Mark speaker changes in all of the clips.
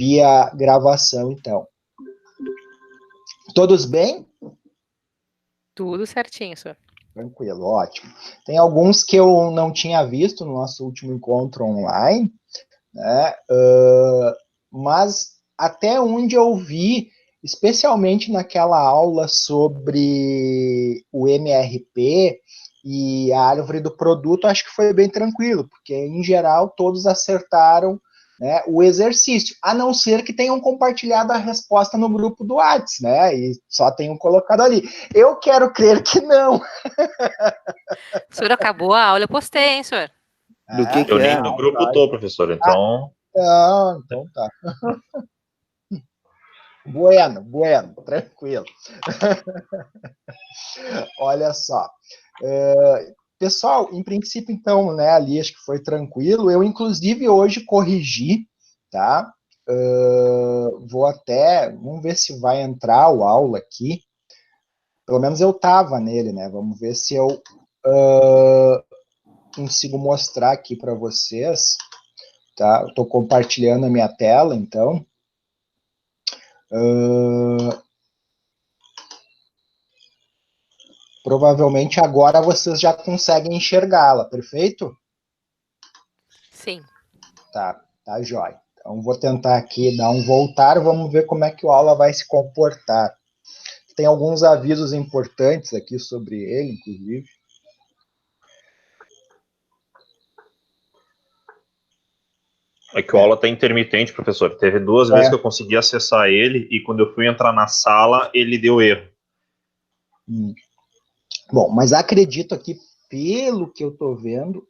Speaker 1: via gravação, então. Todos bem?
Speaker 2: Tudo certinho, senhor.
Speaker 1: Tranquilo, ótimo. Tem alguns que eu não tinha visto no nosso último encontro online, né? Mas até onde eu vi, especialmente naquela aula sobre o MRP e a árvore do produto, acho que foi bem tranquilo, porque em geral todos acertaram, né, o exercício, a não ser que tenham compartilhado a resposta no grupo do Whats, né, e só tenham colocado ali. Eu quero crer que não.
Speaker 2: O senhor acabou a aula, eu postei, hein, senhor?
Speaker 3: Do que
Speaker 4: Eu nem
Speaker 3: é?
Speaker 4: no grupo tô, professor, então...
Speaker 1: Não, então tá. Bueno, tranquilo. Olha só. Pessoal, em princípio, então, né, ali acho que foi tranquilo. Eu, inclusive, hoje corrigi, tá? Vamos ver se vai entrar o aula aqui. Pelo menos eu tava nele, né? Vamos ver se eu consigo mostrar aqui para vocês, tá? Eu tô compartilhando a minha tela, então. Provavelmente agora vocês já conseguem enxergá-la, perfeito?
Speaker 2: Sim.
Speaker 1: Tá jóia. Então vou tentar aqui dar um voltar, vamos ver como é que o aula vai se comportar. Tem alguns avisos importantes aqui sobre ele, inclusive.
Speaker 4: É que o aula tá intermitente, professor. Teve 2 vezes que eu consegui acessar ele e quando eu fui entrar na sala, ele deu erro.
Speaker 1: Bom, mas acredito aqui, pelo que eu tô vendo,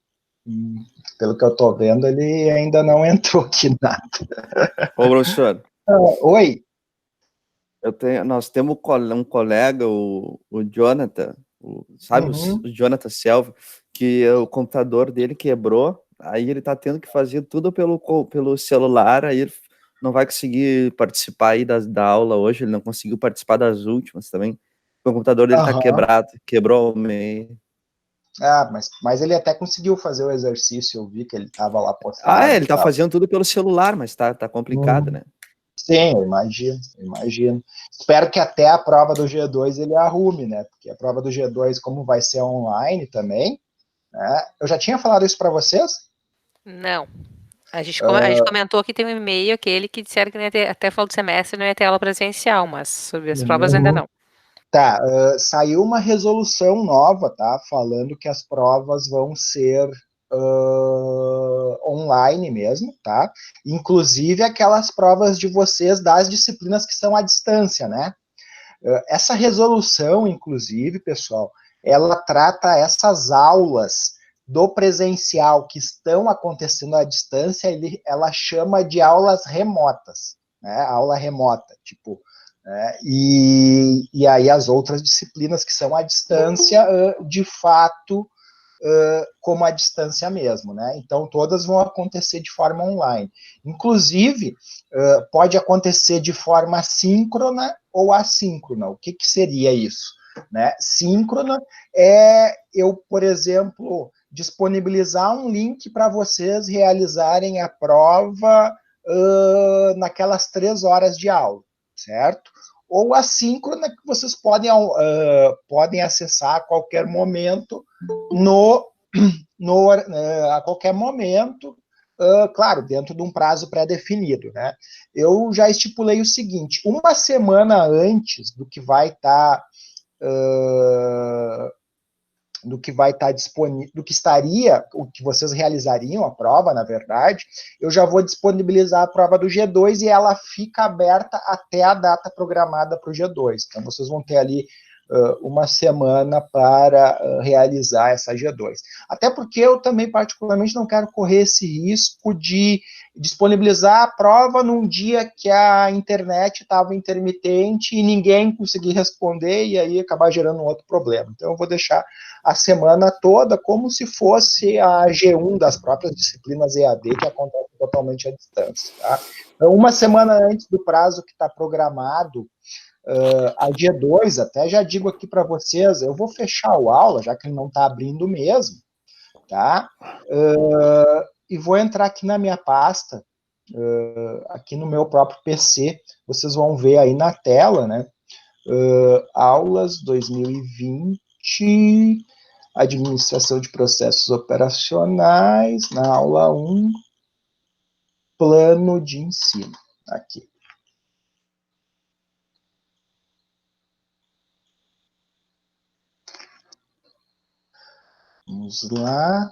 Speaker 1: ele ainda não entrou aqui nada.
Speaker 3: Ô, professor.
Speaker 1: Oi.
Speaker 3: Nós temos um colega, o Jonathan, sabe, o Jonathan Selva, que o computador dele quebrou, aí ele tá tendo que fazer tudo pelo celular, aí ele não vai conseguir participar aí da aula hoje, ele não conseguiu participar das últimas também, o computador dele tá quebrado, quebrou ao meio.
Speaker 1: Mas ele até conseguiu fazer o exercício, eu vi que ele tava lá postado.
Speaker 3: Ele tá fazendo tudo pelo celular, mas tá complicado, né?
Speaker 1: Sim, eu imagino. Espero que até a prova do G2 ele arrume, né? Porque a prova do G2, como vai ser online também, né? Eu já tinha falado isso para vocês?
Speaker 2: Não. A gente comentou que tem um e-mail aquele que disseram que não ia ter, até final do semestre não ia ter aula presencial, mas sobre as provas ainda não.
Speaker 1: Tá, saiu uma resolução nova, tá? Falando que as provas vão ser online mesmo, tá? Inclusive aquelas provas de vocês das disciplinas que são à distância, né? Essa resolução, inclusive, pessoal, ela trata essas aulas do presencial que estão acontecendo à distância, ela chama de aulas remotas, né? Aula remota, tipo... E aí as outras disciplinas que são à distância, de fato, como à distância mesmo, né? Então todas vão acontecer de forma online. Inclusive, pode acontecer de forma síncrona ou assíncrona. O que seria isso? Né? Síncrona é eu, por exemplo, disponibilizar um link para vocês realizarem a prova naquelas 3 horas de aula, certo? Ou assíncrona, que vocês podem acessar a qualquer momento, a qualquer momento, claro, dentro de um prazo pré-definido, né? Eu já estipulei o seguinte: uma semana antes do que vai estar disponível, do que estaria, o que vocês realizariam a prova, na verdade, eu já vou disponibilizar a prova do G2 e ela fica aberta até a data programada para o G2. Então, vocês vão ter ali uma semana para realizar essa G2. Até porque eu também, particularmente, não quero correr esse risco de disponibilizar a prova num dia que a internet estava intermitente e ninguém conseguir responder e aí acabar gerando um outro problema. Então, eu vou deixar a semana toda como se fosse a G1 das próprias disciplinas EAD, que acontece totalmente à distância. Tá? Então, uma semana antes do prazo que está programado, a G2, até já digo aqui para vocês, eu vou fechar o aula, já que ele não está abrindo mesmo, tá? E vou entrar aqui na minha pasta, aqui no meu próprio PC, vocês vão ver aí na tela, né? Aulas 2020, Administração de Processos Operacionais, na aula 1, Plano de Ensino, aqui. Vamos lá.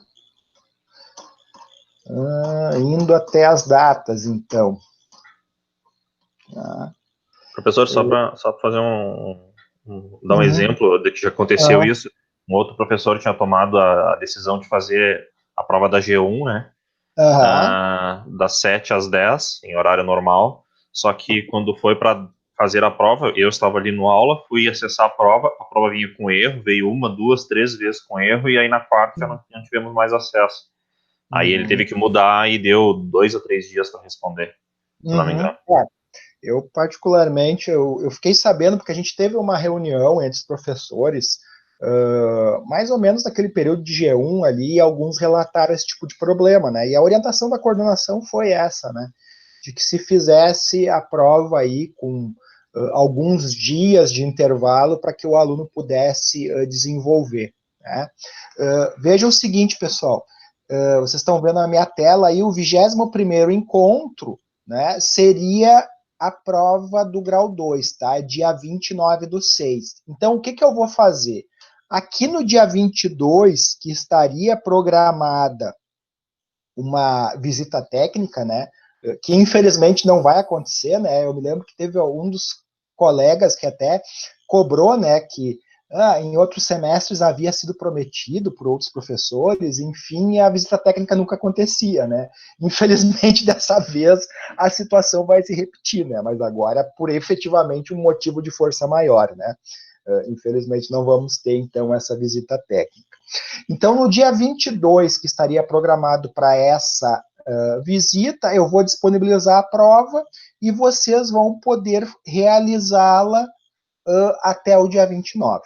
Speaker 1: Indo até as datas, então. Tá.
Speaker 4: Professor, só para fazer dar um exemplo de que já aconteceu isso, um outro professor tinha tomado a decisão de fazer a prova da G1, né? Das 7 às 10, em horário normal, só que quando foi para fazer a prova, eu estava ali no aula, fui acessar a prova vinha com erro, veio 1, 2, 3 vezes com erro, e aí na quarta já não tivemos mais acesso. Aí ele teve que mudar e deu 2 ou 3 dias para responder, se não me engano.
Speaker 1: Eu, particularmente, eu fiquei sabendo, porque a gente teve uma reunião entre os professores, mais ou menos naquele período de G1 ali, e alguns relataram esse tipo de problema, né? E a orientação da coordenação foi essa, né? De que se fizesse a prova aí com alguns dias de intervalo para que o aluno pudesse desenvolver, né? Veja o seguinte, pessoal, vocês estão vendo na minha tela aí o 21º encontro, né? Seria a prova do grau 2, tá? Dia 29/6. Então, o que eu vou fazer? Aqui no dia 22, que estaria programada uma visita técnica, né? Que infelizmente não vai acontecer, né? Eu me lembro que teve um dos colegas que até cobrou, né? Que em outros semestres havia sido prometido por outros professores, enfim, a visita técnica nunca acontecia, né? Infelizmente, dessa vez, a situação vai se repetir, né? Mas agora, por efetivamente um motivo de força maior, né? Infelizmente, não vamos ter, então, essa visita técnica. Então, no dia 22, que estaria programado para essa visita, eu vou disponibilizar a prova e vocês vão poder realizá-la até o dia 29,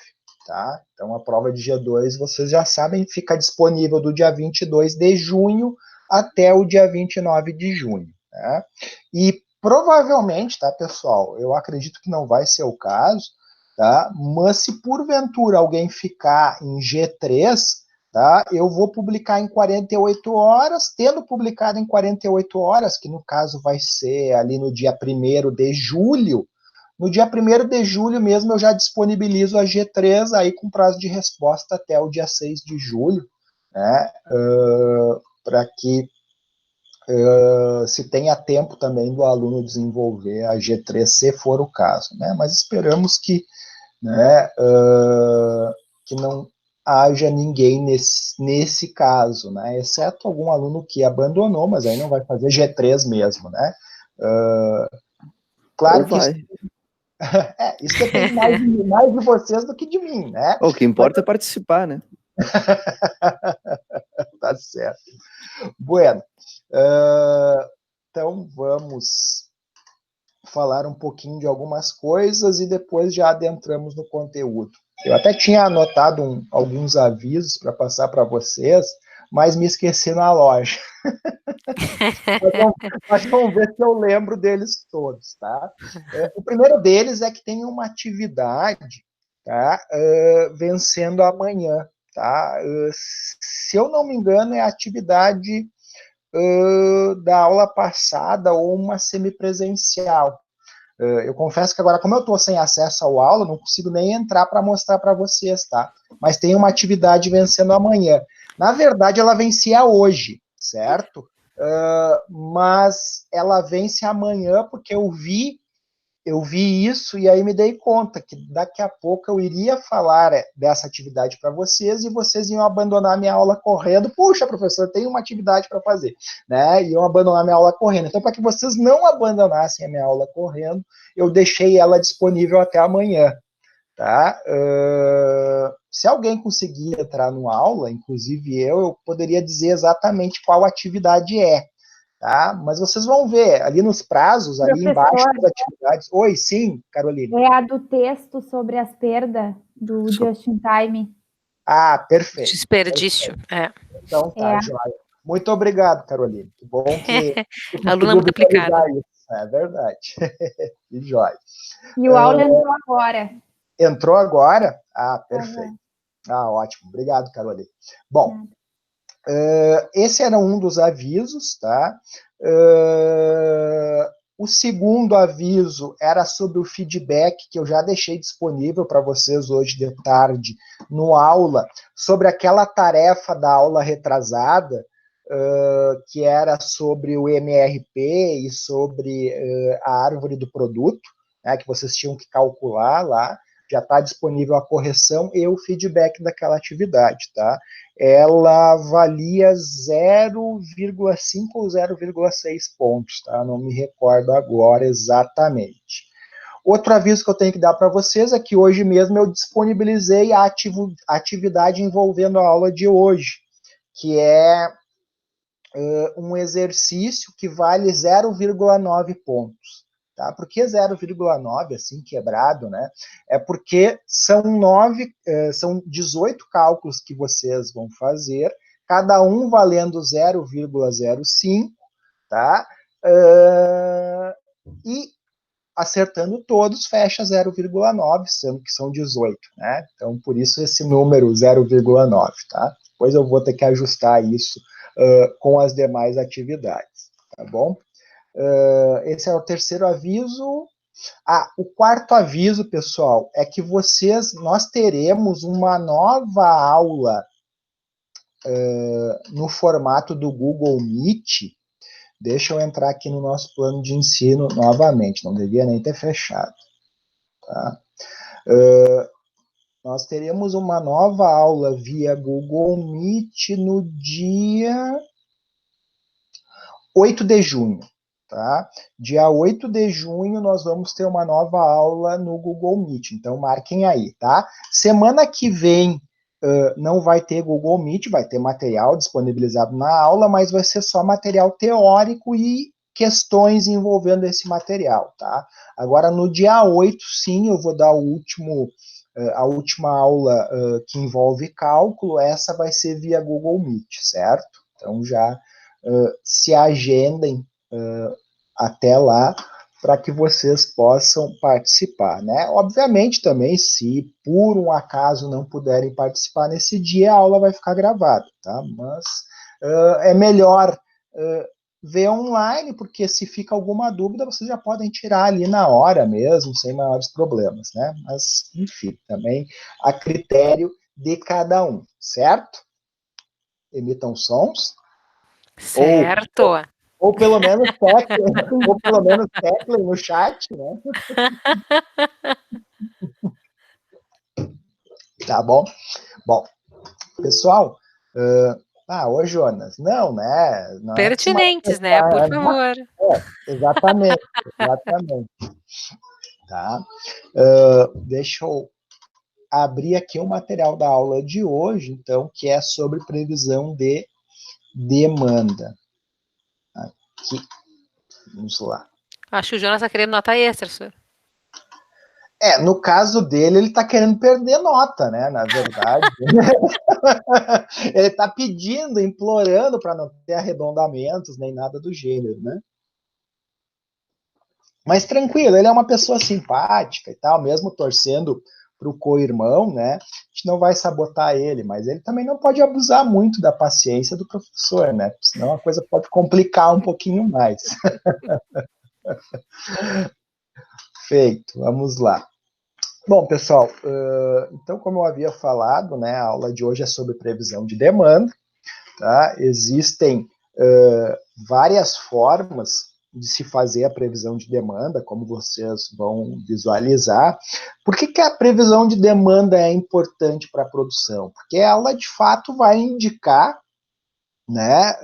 Speaker 1: tá? Então, a prova de G2, vocês já sabem, fica disponível do dia 22 de junho até o dia 29 de junho, né? E provavelmente, tá, pessoal, eu acredito que não vai ser o caso, tá? Mas se porventura alguém ficar em G3, tá? Eu vou publicar em 48 horas, tendo publicado em 48 horas, que no caso vai ser ali no dia 1º de julho, no dia 1º de julho mesmo eu já disponibilizo a G3 aí com prazo de resposta até o dia 6 de julho, né? Para que se tenha tempo também do aluno desenvolver a G3, se for o caso, né? Mas esperamos que, né, que não haja ninguém nesse caso, né? Exceto algum aluno que abandonou, mas aí não vai fazer G3 mesmo, né? Claro que isso depende mais de vocês do que de mim, né?
Speaker 3: O que importa é participar, né?
Speaker 1: Tá certo. Bueno, então vamos falar um pouquinho de algumas coisas e depois já adentramos no conteúdo. Eu até tinha anotado alguns avisos para passar para vocês, mas me esqueci na loja. Mas vamos ver se eu lembro deles todos, tá? O primeiro deles é que tem uma atividade, tá? Vencendo amanhã, tá? Se eu não me engano, é a atividade da aula passada ou uma semipresencial. Eu confesso que agora, como eu estou sem acesso ao aula, não consigo nem entrar para mostrar para vocês, tá? Mas tem uma atividade vencendo amanhã. Na verdade, ela vencia hoje, certo? Mas ela vence amanhã porque eu vi isso e aí me dei conta que daqui a pouco eu iria falar dessa atividade para vocês e vocês iam abandonar minha aula correndo. Puxa, professor, tem uma atividade para fazer, né? Iam abandonar minha aula correndo. Então, para que vocês não abandonassem a minha aula correndo, eu deixei ela disponível até amanhã, tá? Se alguém conseguir entrar numa aula, inclusive eu poderia dizer exatamente qual atividade é. Tá? Mas vocês vão ver ali nos prazos, ali embaixo das atividades. Oi, sim, Carolina.
Speaker 5: É a do texto sobre as perdas do Just in Time.
Speaker 1: Perfeito.
Speaker 2: Desperdício.
Speaker 1: Perfeito. Então tá, joia. Muito obrigado, Carolina. Que bom que
Speaker 2: aluna muito aplicada.
Speaker 1: Isso. É verdade. Que jóia.
Speaker 5: E o aula entrou agora.
Speaker 1: Entrou agora? Ah, perfeito. Ah, ótimo. Obrigado, Carolina. Bom, esse era um dos avisos, tá? O segundo aviso era sobre o feedback, que eu já deixei disponível para vocês hoje de tarde no aula, sobre aquela tarefa da aula retrasada, que era sobre o MRP e sobre a árvore do produto, né, que vocês tinham que calcular lá. Já está disponível a correção e o feedback daquela atividade, tá? Ela valia 0,5 ou 0,6 pontos, tá? Não me recordo agora exatamente. Outro aviso que eu tenho que dar para vocês é que hoje mesmo eu disponibilizei a atividade envolvendo a aula de hoje, que é um exercício que vale 0,9 pontos. Tá? Por que 0,9, assim, quebrado, né? É porque são 18 cálculos que vocês vão fazer, cada um valendo 0,05, tá? E acertando todos, fecha 0,9, sendo que são 18, né? Então, por isso esse número 0,9, tá? Depois eu vou ter que ajustar isso com as demais atividades, tá bom? Esse é o terceiro aviso. O quarto aviso, pessoal, é que nós teremos uma nova aula no formato do Google Meet. Deixa eu entrar aqui no nosso plano de ensino novamente, não devia nem ter fechado. Tá? Nós teremos uma nova aula via Google Meet no dia 8 de junho. Tá? Dia 8 de junho nós vamos ter uma nova aula no Google Meet, então marquem aí, tá? Semana que vem não vai ter Google Meet, vai ter material disponibilizado na aula, mas vai ser só material teórico e questões envolvendo esse material, tá? Agora no dia 8, sim, eu vou dar a última aula que envolve cálculo, essa vai ser via Google Meet, certo? Então já se agendem até lá, para que vocês possam participar, né? Obviamente também, se por um acaso não puderem participar nesse dia, a aula vai ficar gravada, tá? Mas é melhor ver online, porque se fica alguma dúvida, vocês já podem tirar ali na hora mesmo, sem maiores problemas, né? Mas, enfim, também a critério de cada um, certo? Emitam sons.
Speaker 2: Certo.
Speaker 1: Ou pelo menos teclem no chat, né? Tá bom? Bom, pessoal, ô Jonas, não, né? Não
Speaker 2: pertinentes, né? Por favor.
Speaker 1: Exatamente. Tá? Deixa eu abrir aqui o material da aula de hoje, então, que é sobre previsão de demanda. Aqui. Vamos lá.
Speaker 2: Acho que o Jonas está querendo nota extra, senhor.
Speaker 1: No caso dele, ele está querendo perder nota, né? Na verdade. Ele está pedindo, implorando para não ter arredondamentos, nem nada do gênero, né? Mas tranquilo, ele é uma pessoa simpática e tal, mesmo torcendo para o co-irmão, né? A gente não vai sabotar ele, mas ele também não pode abusar muito da paciência do professor, né? Senão a coisa pode complicar um pouquinho mais. Feito, vamos lá. Bom, pessoal, então, como eu havia falado, né, a aula de hoje é sobre previsão de demanda, tá? Existem várias formas de se fazer a previsão de demanda, como vocês vão visualizar. Por que a previsão de demanda é importante para a produção? Porque ela, de fato, vai indicar, né,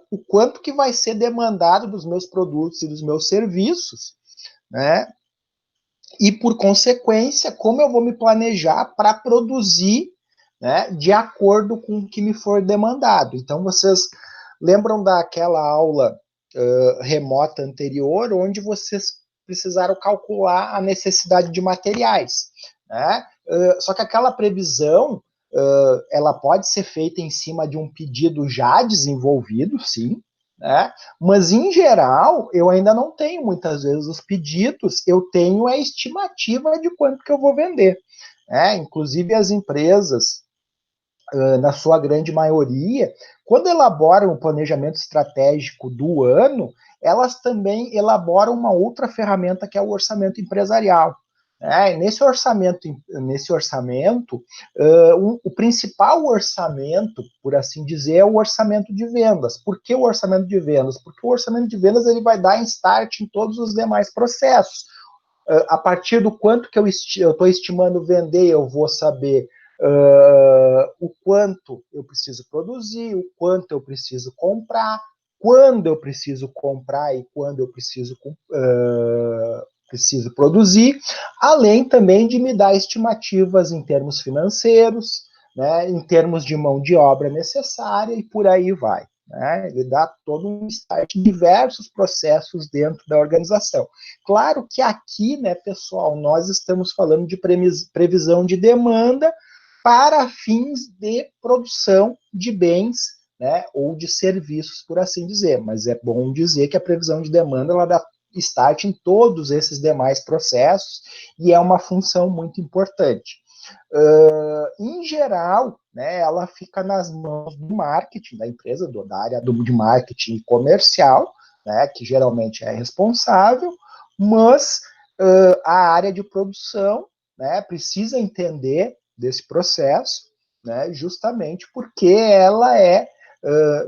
Speaker 1: o quanto que vai ser demandado dos meus produtos e dos meus serviços, né? E, por consequência, como eu vou me planejar para produzir, né, de acordo com o que me for demandado. Então, vocês lembram daquela aula remota anterior, onde vocês precisaram calcular a necessidade de materiais, né? Só que aquela previsão ela pode ser feita em cima de um pedido já desenvolvido, sim, né? Mas, em geral, eu ainda não tenho, muitas vezes, os pedidos, eu tenho a estimativa de quanto que eu vou vender. Inclusive, as empresas, na sua grande maioria, quando elaboram o planejamento estratégico do ano, elas também elaboram uma outra ferramenta que é o orçamento empresarial. Nesse orçamento, o principal orçamento, por assim dizer, é o orçamento de vendas. Por que o orçamento de vendas? Porque o orçamento de vendas ele vai dar start em todos os demais processos. A partir do quanto que eu estou estimando vender, eu vou saber o quanto eu preciso produzir, o quanto eu preciso comprar, quando eu preciso comprar e quando eu preciso produzir, além também de me dar estimativas em termos financeiros, né, em termos de mão de obra necessária e por aí vai. Ele dá todo um start em diversos processos dentro da organização. Claro que aqui, né, pessoal, nós estamos falando de previsão de demanda para fins de produção de bens, né, ou de serviços, por assim dizer. Mas é bom dizer que a previsão de demanda ela dá start em todos esses demais processos e é uma função muito importante. Em geral, né, ela fica nas mãos do marketing da empresa, da área de marketing comercial, né, que geralmente é responsável, mas a área de produção, né, precisa entender desse processo, né, justamente porque ela é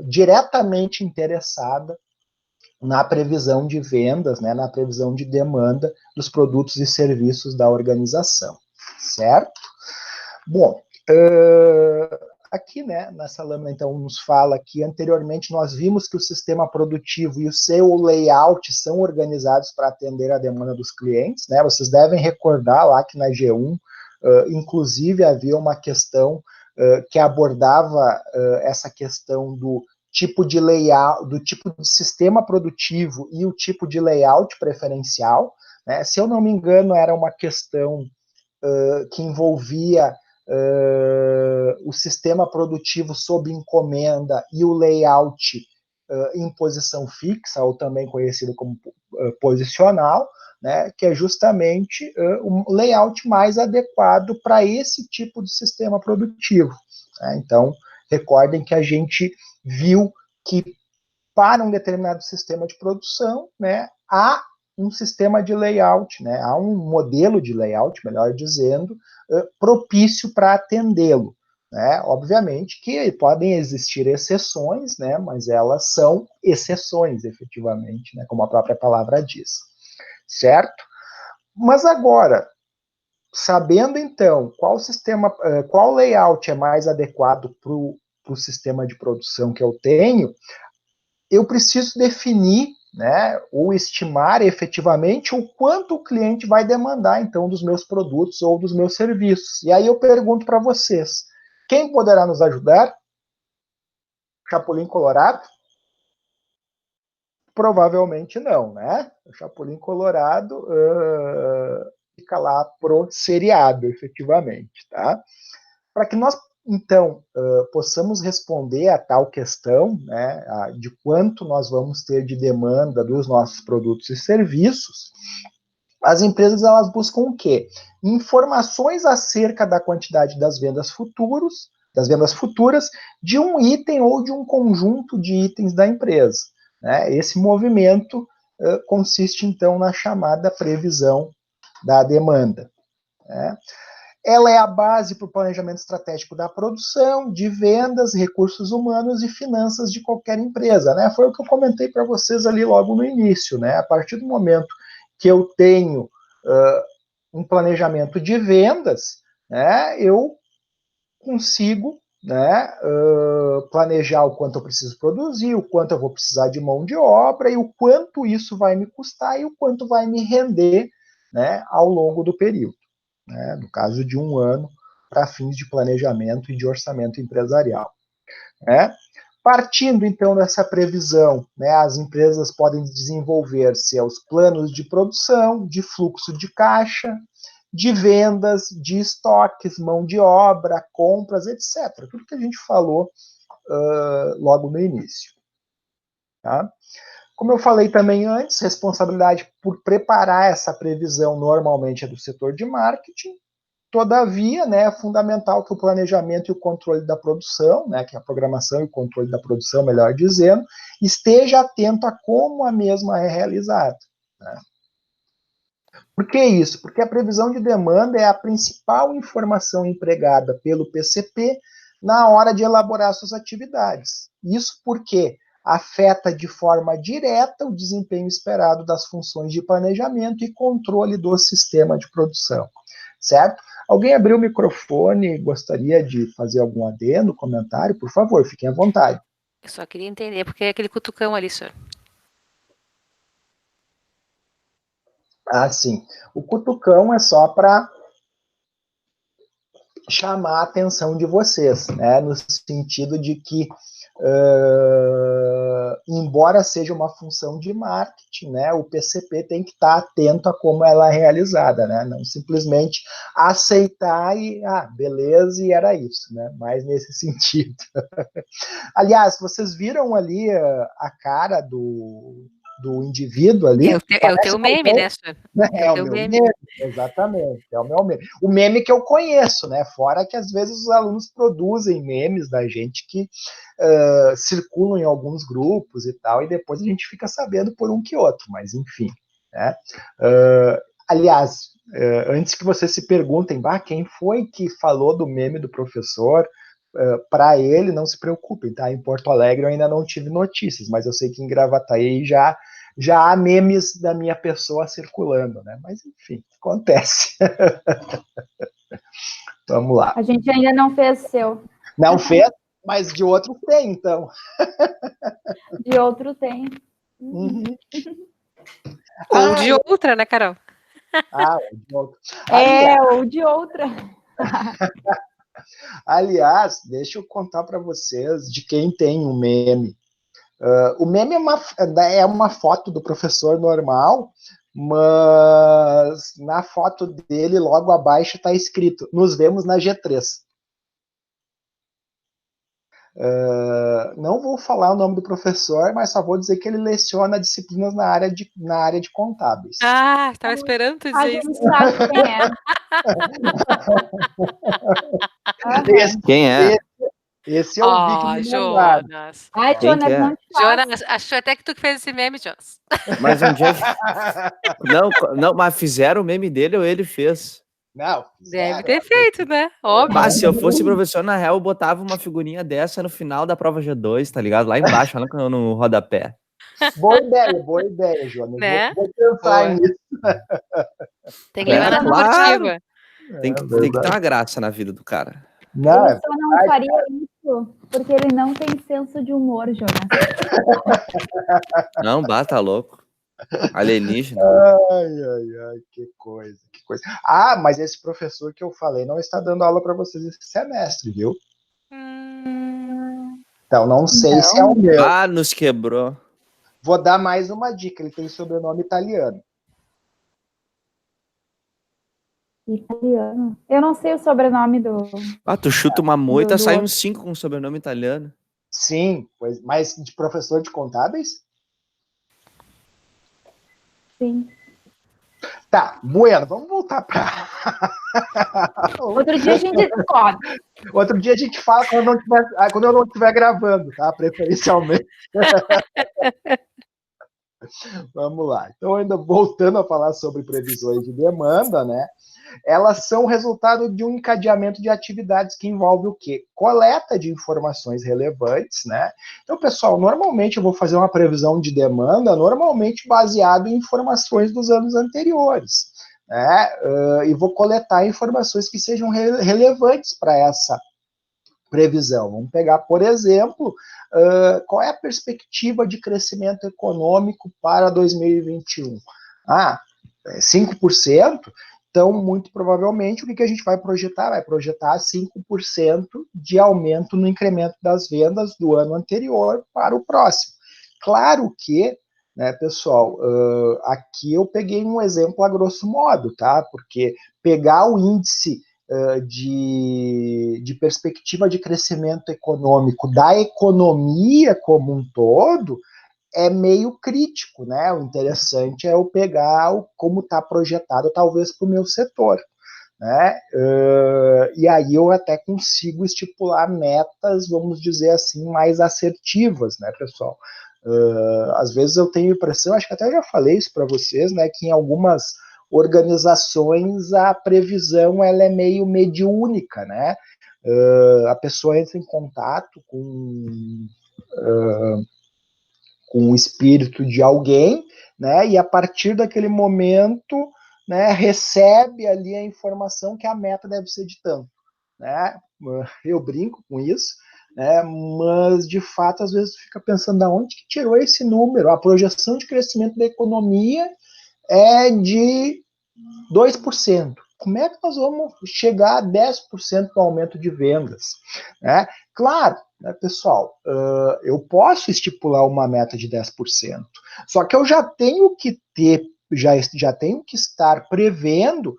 Speaker 1: diretamente interessada na previsão de vendas, né, na previsão de demanda dos produtos e serviços da organização, certo? Bom, aqui, né, nessa lâmina, então, nos fala que anteriormente nós vimos que o sistema produtivo e o seu layout são organizados para atender a demanda dos clientes, né? Vocês devem recordar lá que na G1, inclusive, havia uma questão que abordava essa questão do tipo de layout, do tipo de sistema produtivo e o tipo de layout preferencial, né? Se eu não me engano, era uma questão que envolvia o sistema produtivo sob encomenda e o layout em posição fixa, ou também conhecido como posicional, né, que é justamente um layout mais adequado para esse tipo de sistema produtivo. Né? Então, recordem que a gente viu que para um determinado sistema de produção, né, há um sistema de layout, né, há um modelo de layout, melhor dizendo, propício para atendê-lo. Né? Obviamente que podem existir exceções, né, mas elas são exceções, efetivamente, né, como a própria palavra diz. Certo? Mas agora, sabendo então qual layout é mais adequado para o sistema de produção que eu tenho, eu preciso definir, né, ou estimar efetivamente o quanto o cliente vai demandar, então, dos meus produtos ou dos meus serviços. E aí eu pergunto para vocês, quem poderá nos ajudar? Chapolin Colorado? Provavelmente não, né? O Chapolin Colorado fica lá pro seriado, efetivamente, tá? Para que nós, então, possamos responder a tal questão, né, de quanto nós vamos ter de demanda dos nossos produtos e serviços, as empresas elas buscam o quê? Informações acerca da quantidade das vendas futuras de um item ou de um conjunto de itens da empresa. Né? Esse movimento consiste, então, na chamada previsão da demanda. Né? Ela é a base para o planejamento estratégico da produção, de vendas, recursos humanos e finanças de qualquer empresa. Né? Foi o que eu comentei para vocês ali logo no início. Né? A partir do momento que eu tenho um planejamento de vendas, né, eu consigo, né, planejar o quanto eu preciso produzir, o quanto eu vou precisar de mão de obra e o quanto isso vai me custar e o quanto vai me render, né, ao longo do período. Né, no caso de um ano, para fins de planejamento e de orçamento empresarial. Né? Partindo, então, dessa previsão, né, as empresas podem desenvolver seus planos de produção, de fluxo de caixa, de vendas, de estoques, mão de obra, compras, etc. Tudo que a gente falou logo no início. Tá? Como eu falei também antes, responsabilidade por preparar essa previsão normalmente é do setor de marketing. Todavia, né, é fundamental que o planejamento e o controle da produção, né, que é a programação e o controle da produção, melhor dizendo, esteja atento a como a mesma é realizada. Né? Por que isso? Porque a previsão de demanda é a principal informação empregada pelo PCP na hora de elaborar suas atividades. Isso porque afeta de forma direta o desempenho esperado das funções de planejamento e controle do sistema de produção. Certo? Alguém abriu o microfone e gostaria de fazer algum adendo, comentário? Por favor, fiquem à vontade.
Speaker 2: Eu só queria entender porque é aquele cutucão ali, senhor.
Speaker 1: Ah, sim. O cutucão é só para chamar a atenção de vocês, né? No sentido de que, embora seja uma função de marketing, né, o PCP tem que estar atento a como ela é realizada, né? Não simplesmente aceitar e, beleza, e era isso, né? Mais nesse sentido. Aliás, vocês viram ali a cara do indivíduo ali?
Speaker 2: É o teu meme, né, senhor?
Speaker 1: É o meu meme, exatamente, é o meu meme. O meme que eu conheço, né? Fora que às vezes os alunos produzem memes da gente que circulam em alguns grupos e tal, e depois a gente fica sabendo por um que outro, mas enfim. Né? Aliás, antes que vocês se perguntem, quem foi que falou do meme do professor? Para ele, não se preocupem, tá? Em Porto Alegre eu ainda não tive notícias, mas eu sei que em Gravataí já há memes da minha pessoa circulando, né? Mas enfim, acontece. Vamos lá.
Speaker 5: A gente ainda não fez o seu.
Speaker 1: Não fez, mas de outro tem, então.
Speaker 5: De outro tem.
Speaker 1: Uhum.
Speaker 2: Ou de outra, né, Carol?
Speaker 1: Ou de outra. Aliás,
Speaker 5: ou de outra.
Speaker 1: Aliás, deixa eu contar para vocês de quem tem um meme. O meme é uma foto do professor normal, mas na foto dele, logo abaixo, está escrito: nos vemos na G3. Não vou falar o nome do professor, mas só vou dizer que ele leciona disciplinas na área de contábeis.
Speaker 2: Estava esperando tu dizer
Speaker 5: A
Speaker 2: isso.
Speaker 5: gente sabe quem é.
Speaker 3: Quem é?
Speaker 1: Esse é o Vic do Mandado.
Speaker 2: Jonas.
Speaker 5: Ai,
Speaker 3: Quem
Speaker 5: Jonas,
Speaker 3: que é?
Speaker 5: não te faço.
Speaker 2: Jonas, achou até que tu que fez esse meme, Jonas.
Speaker 3: Mas onde é que... Não, mas fizeram o meme dele ou ele fez?
Speaker 1: Não,
Speaker 2: Deve ter feito, né? Óbvio.
Speaker 3: Mas se eu fosse professor, na real, eu botava uma figurinha dessa no final da prova G2, tá ligado? Lá embaixo, lá no rodapé.
Speaker 1: Boa ideia, Jonas.
Speaker 2: Né?
Speaker 1: Vou pensar nisso.
Speaker 2: Tem que levar na narrativa.
Speaker 3: Tem que ter uma graça na vida do cara.
Speaker 1: Não,
Speaker 5: Ele só não faria isso porque ele não tem senso de humor, Jonas.
Speaker 3: Não, tá louco. Alienígena.
Speaker 1: Ai, que coisa. Mas esse professor que eu falei não está dando aula para vocês esse semestre, viu? Então não sei se é o meu.
Speaker 3: Nos quebrou.
Speaker 1: Vou dar mais uma dica, ele tem sobrenome italiano.
Speaker 5: Italiano? Eu não sei o sobrenome do...
Speaker 3: Tu chuta uma moita, sai uns 5 com sobrenome italiano.
Speaker 1: Sim, mas de professor de contábeis?
Speaker 5: Sim.
Speaker 1: Tá, bueno, vamos voltar para...
Speaker 5: Outro dia a gente descobre.
Speaker 1: Outro dia a gente fala quando eu não estiver gravando, tá? Preferencialmente. Vamos lá. Então, ainda voltando a falar sobre previsões de demanda, né? Elas são resultado de um encadeamento de atividades que envolve o quê? Coleta de informações relevantes, né? Então, pessoal, normalmente eu vou fazer uma previsão de demanda, normalmente baseado em informações dos anos anteriores, né? E vou coletar informações que sejam relevantes para essa previsão. Vamos pegar, por exemplo, qual é a perspectiva de crescimento econômico para 2021? 5%? Então, muito provavelmente, o que a gente vai projetar? Vai projetar 5% de aumento no incremento das vendas do ano anterior para o próximo. Claro que né, pessoal, aqui eu peguei um exemplo a grosso modo, tá? Porque pegar o índice de perspectiva de crescimento econômico da economia como um todo é meio crítico, né? O interessante é eu pegar como está projetado, talvez, para o meu setor, né? E aí eu até consigo estipular metas, vamos dizer assim, mais assertivas, né, pessoal? Às vezes eu tenho a impressão, acho que até eu já falei isso para vocês, né, que em algumas organizações a previsão ela é meio mediúnica, né? A pessoa entra em contato com o espírito de alguém, né? E a partir daquele momento, né, recebe ali a informação que a meta deve ser de tanto, né? Eu brinco com isso, né? Mas de fato às vezes fica pensando da onde que tirou esse número? A projeção de crescimento da economia é de 2%. Como é que nós vamos chegar a 10% do aumento de vendas? Né? Claro, né, pessoal, eu posso estipular uma meta de 10%, só que eu já tenho que ter, já tenho que estar prevendo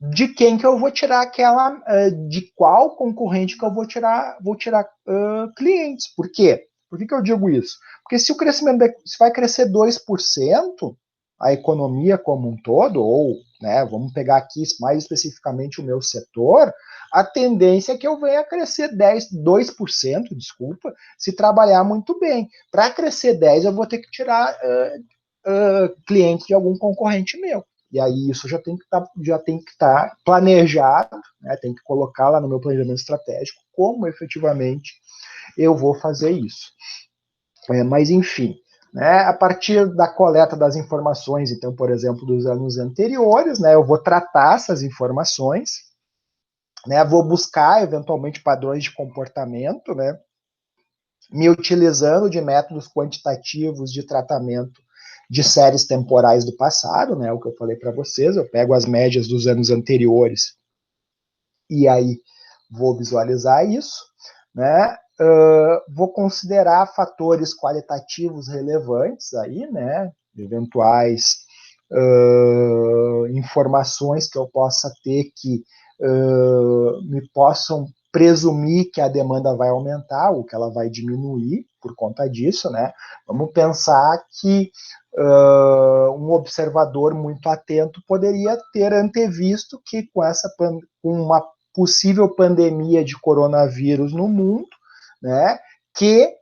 Speaker 1: de quem que eu vou tirar aquela, de qual concorrente que eu vou tirar clientes. Por quê? Por que eu digo isso? Porque se o crescimento se vai crescer 2%, a economia como um todo, ou, né, vamos pegar aqui mais especificamente o meu setor, a tendência é que eu venha a crescer 2%, desculpa, se trabalhar muito bem. Para crescer 10%, eu vou ter que tirar clientes de algum concorrente meu. E aí isso já tem que estar planejado, né? Tem que colocar lá no meu planejamento estratégico como efetivamente eu vou fazer isso. Mas enfim, né? A partir da coleta das informações, então, por exemplo, dos anos anteriores, né? Eu vou tratar essas informações, né? Vou buscar eventualmente padrões de comportamento, né? Me utilizando de métodos quantitativos de tratamento de séries temporais do passado, né, o que eu falei para vocês, eu pego as médias dos anos anteriores e aí vou visualizar isso, né, vou considerar fatores qualitativos relevantes aí, né, eventuais informações que eu possa ter que me possam presumir que a demanda vai aumentar ou que ela vai diminuir por conta disso, né? Vamos pensar que um observador muito atento poderia ter antevisto que com uma possível pandemia de coronavírus no mundo, né, que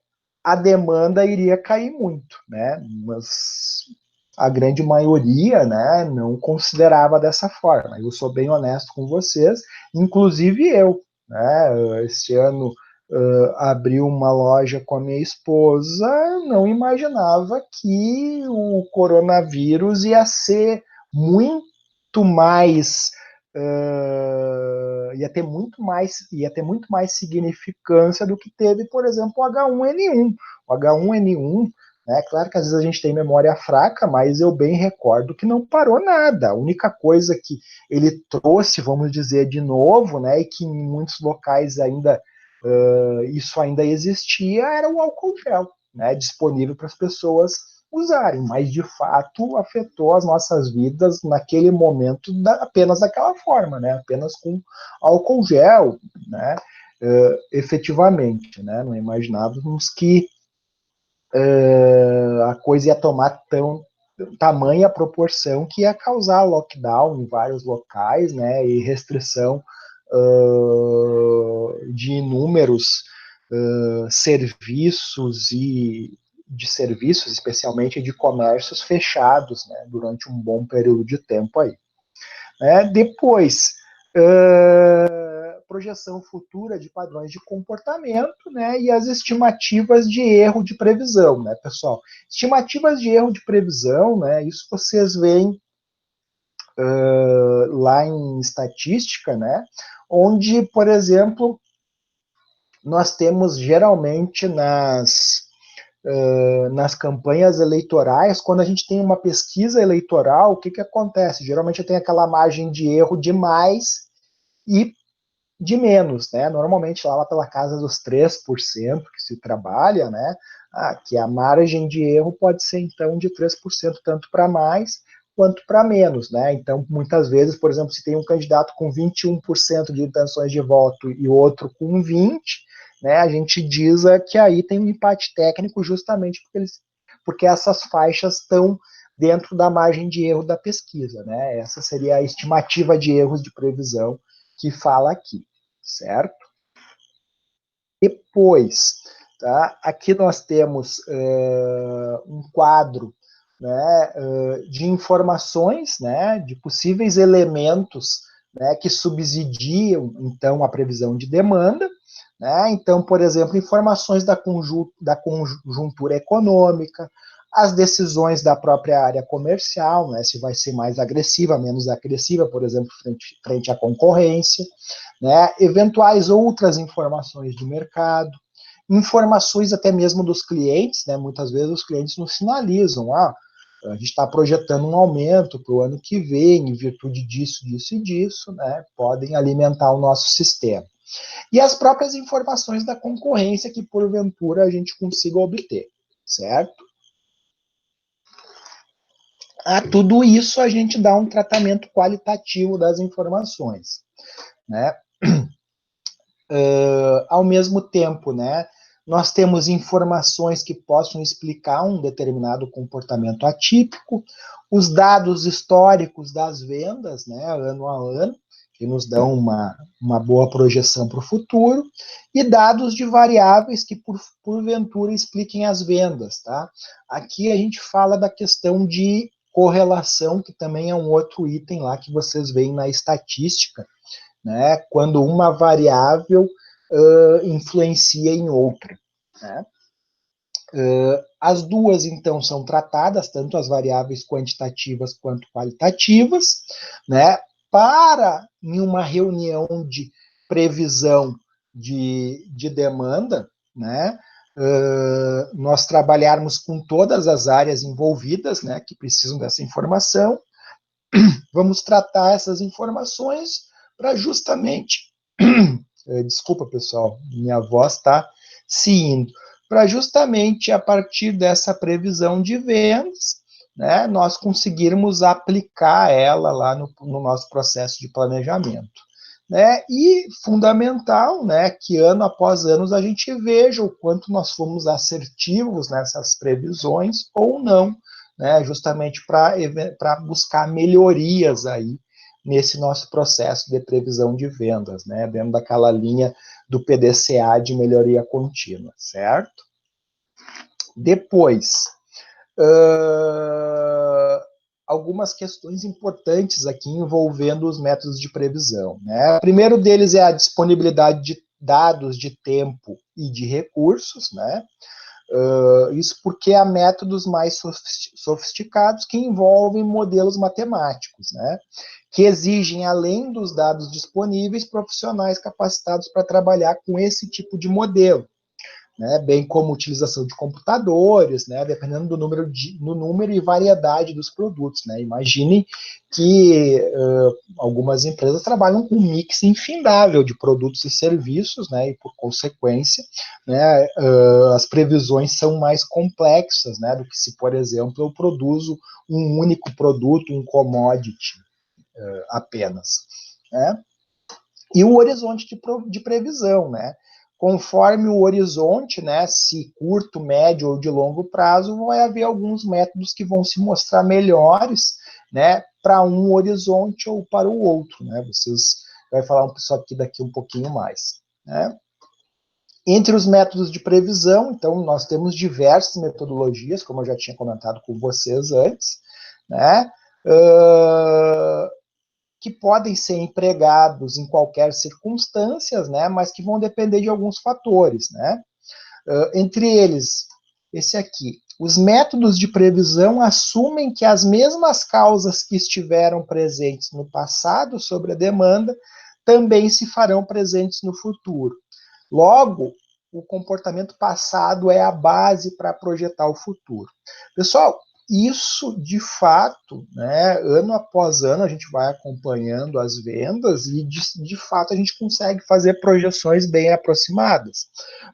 Speaker 1: a demanda iria cair muito, né? Mas a grande maioria, né, não considerava dessa forma. Eu sou bem honesto com vocês, inclusive eu, né, este ano abri uma loja com a minha esposa, não imaginava que o coronavírus ia ser muito mais ia ter muito mais significância do que teve, por exemplo, o H1N1. O H1N1, né, claro que às vezes a gente tem memória fraca, mas eu bem recordo que não parou nada. A única coisa que ele trouxe, vamos dizer, de novo, né, e que em muitos locais ainda isso ainda existia, era o álcool gel, né, disponível para as pessoas usarem, mas de fato afetou as nossas vidas naquele momento apenas daquela forma, né, apenas com álcool gel, né, efetivamente, né, não imaginávamos que a coisa ia tomar tamanha proporção que ia causar lockdown em vários locais, né, e restrição de inúmeros serviços especialmente de comércios fechados, né, durante um bom período de tempo aí. Depois, projeção futura de padrões de comportamento, né, e as estimativas de erro de previsão, né, pessoal? Estimativas de erro de previsão, né, isso vocês veem lá em estatística, né, onde, por exemplo, nós temos geralmente nas campanhas eleitorais, quando a gente tem uma pesquisa eleitoral, o que acontece? Geralmente tem aquela margem de erro de mais e de menos, né? Normalmente lá pela casa dos 3% que se trabalha, né? Que a margem de erro pode ser, então, de 3%, tanto para mais quanto para menos, né? Então, muitas vezes, por exemplo, se tem um candidato com 21% de intenções de voto e outro com 20%, né, a gente diz que aí tem um empate técnico justamente porque essas faixas estão dentro da margem de erro da pesquisa, né? Essa seria a estimativa de erros de previsão que fala aqui, certo? Depois, tá? Aqui nós temos um quadro, né, de informações, né, de possíveis elementos, né, que subsidiam, então, a previsão de demanda, né? Então, por exemplo, informações da conjuntura econômica, as decisões da própria área comercial, né, se vai ser mais agressiva, menos agressiva, por exemplo, frente à concorrência, né, eventuais outras informações de mercado, informações até mesmo dos clientes, né, muitas vezes os clientes nos sinalizam, a gente está projetando um aumento para o ano que vem, em virtude disso, disso e disso, né, podem alimentar o nosso sistema. E as próprias informações da concorrência que, porventura, a gente consiga obter, certo? A tudo isso a gente dá um tratamento qualitativo das informações, né? Ao mesmo tempo, né, nós temos informações que possam explicar um determinado comportamento atípico, os dados históricos das vendas, né, ano a ano, que nos dão uma boa projeção para o futuro, e dados de variáveis que, porventura, expliquem as vendas, tá? Aqui a gente fala da questão de correlação, que também é um outro item lá que vocês veem na estatística, né, quando uma variável influencia em outra, né? As duas, então, são tratadas, tanto as variáveis quantitativas quanto qualitativas, né, para, em uma reunião de previsão de demanda, né, nós trabalharmos com todas as áreas envolvidas, né, que precisam dessa informação, vamos tratar essas informações para justamente, desculpa pessoal, minha voz está se indo, para justamente a partir dessa previsão de vendas, né, nós conseguirmos aplicar ela lá no nosso processo de planejamento. Né, e fundamental, né, que ano após ano a gente veja o quanto nós fomos assertivos nessas previsões ou não, né, justamente para buscar melhorias aí nesse nosso processo de previsão de vendas, né, dentro daquela linha do PDCA de melhoria contínua, certo? Depois, algumas questões importantes aqui envolvendo os métodos de previsão, né? O primeiro deles é a disponibilidade de dados de tempo e de recursos, né? Isso porque há métodos mais sofisticados que envolvem modelos matemáticos, né, que exigem, além dos dados disponíveis, profissionais capacitados para trabalhar com esse tipo de modelo, né, bem como utilização de computadores, né, dependendo do número e variedade dos produtos, né. Imaginem que algumas empresas trabalham com um mix infindável de produtos e serviços, né, e por consequência, né, as previsões são mais complexas, né, do que se, por exemplo, eu produzo um único produto, um commodity apenas, né. E o horizonte de previsão, né, conforme o horizonte, né, se curto, médio ou de longo prazo, vai haver alguns métodos que vão se mostrar melhores, né, para um horizonte ou para o outro, né, vocês vai falar isso aqui daqui um pouquinho mais, né. Entre os métodos de previsão, então, nós temos diversas metodologias, como eu já tinha comentado com vocês antes, né, que podem ser empregados em qualquer circunstância, né, mas que vão depender de alguns fatores, né. Entre eles, esse aqui, os métodos de previsão assumem que as mesmas causas que estiveram presentes no passado sobre a demanda também se farão presentes no futuro. Logo, o comportamento passado é a base para projetar o futuro. Pessoal, isso, de fato, né, ano após ano, a gente vai acompanhando as vendas e, de fato, a gente consegue fazer projeções bem aproximadas.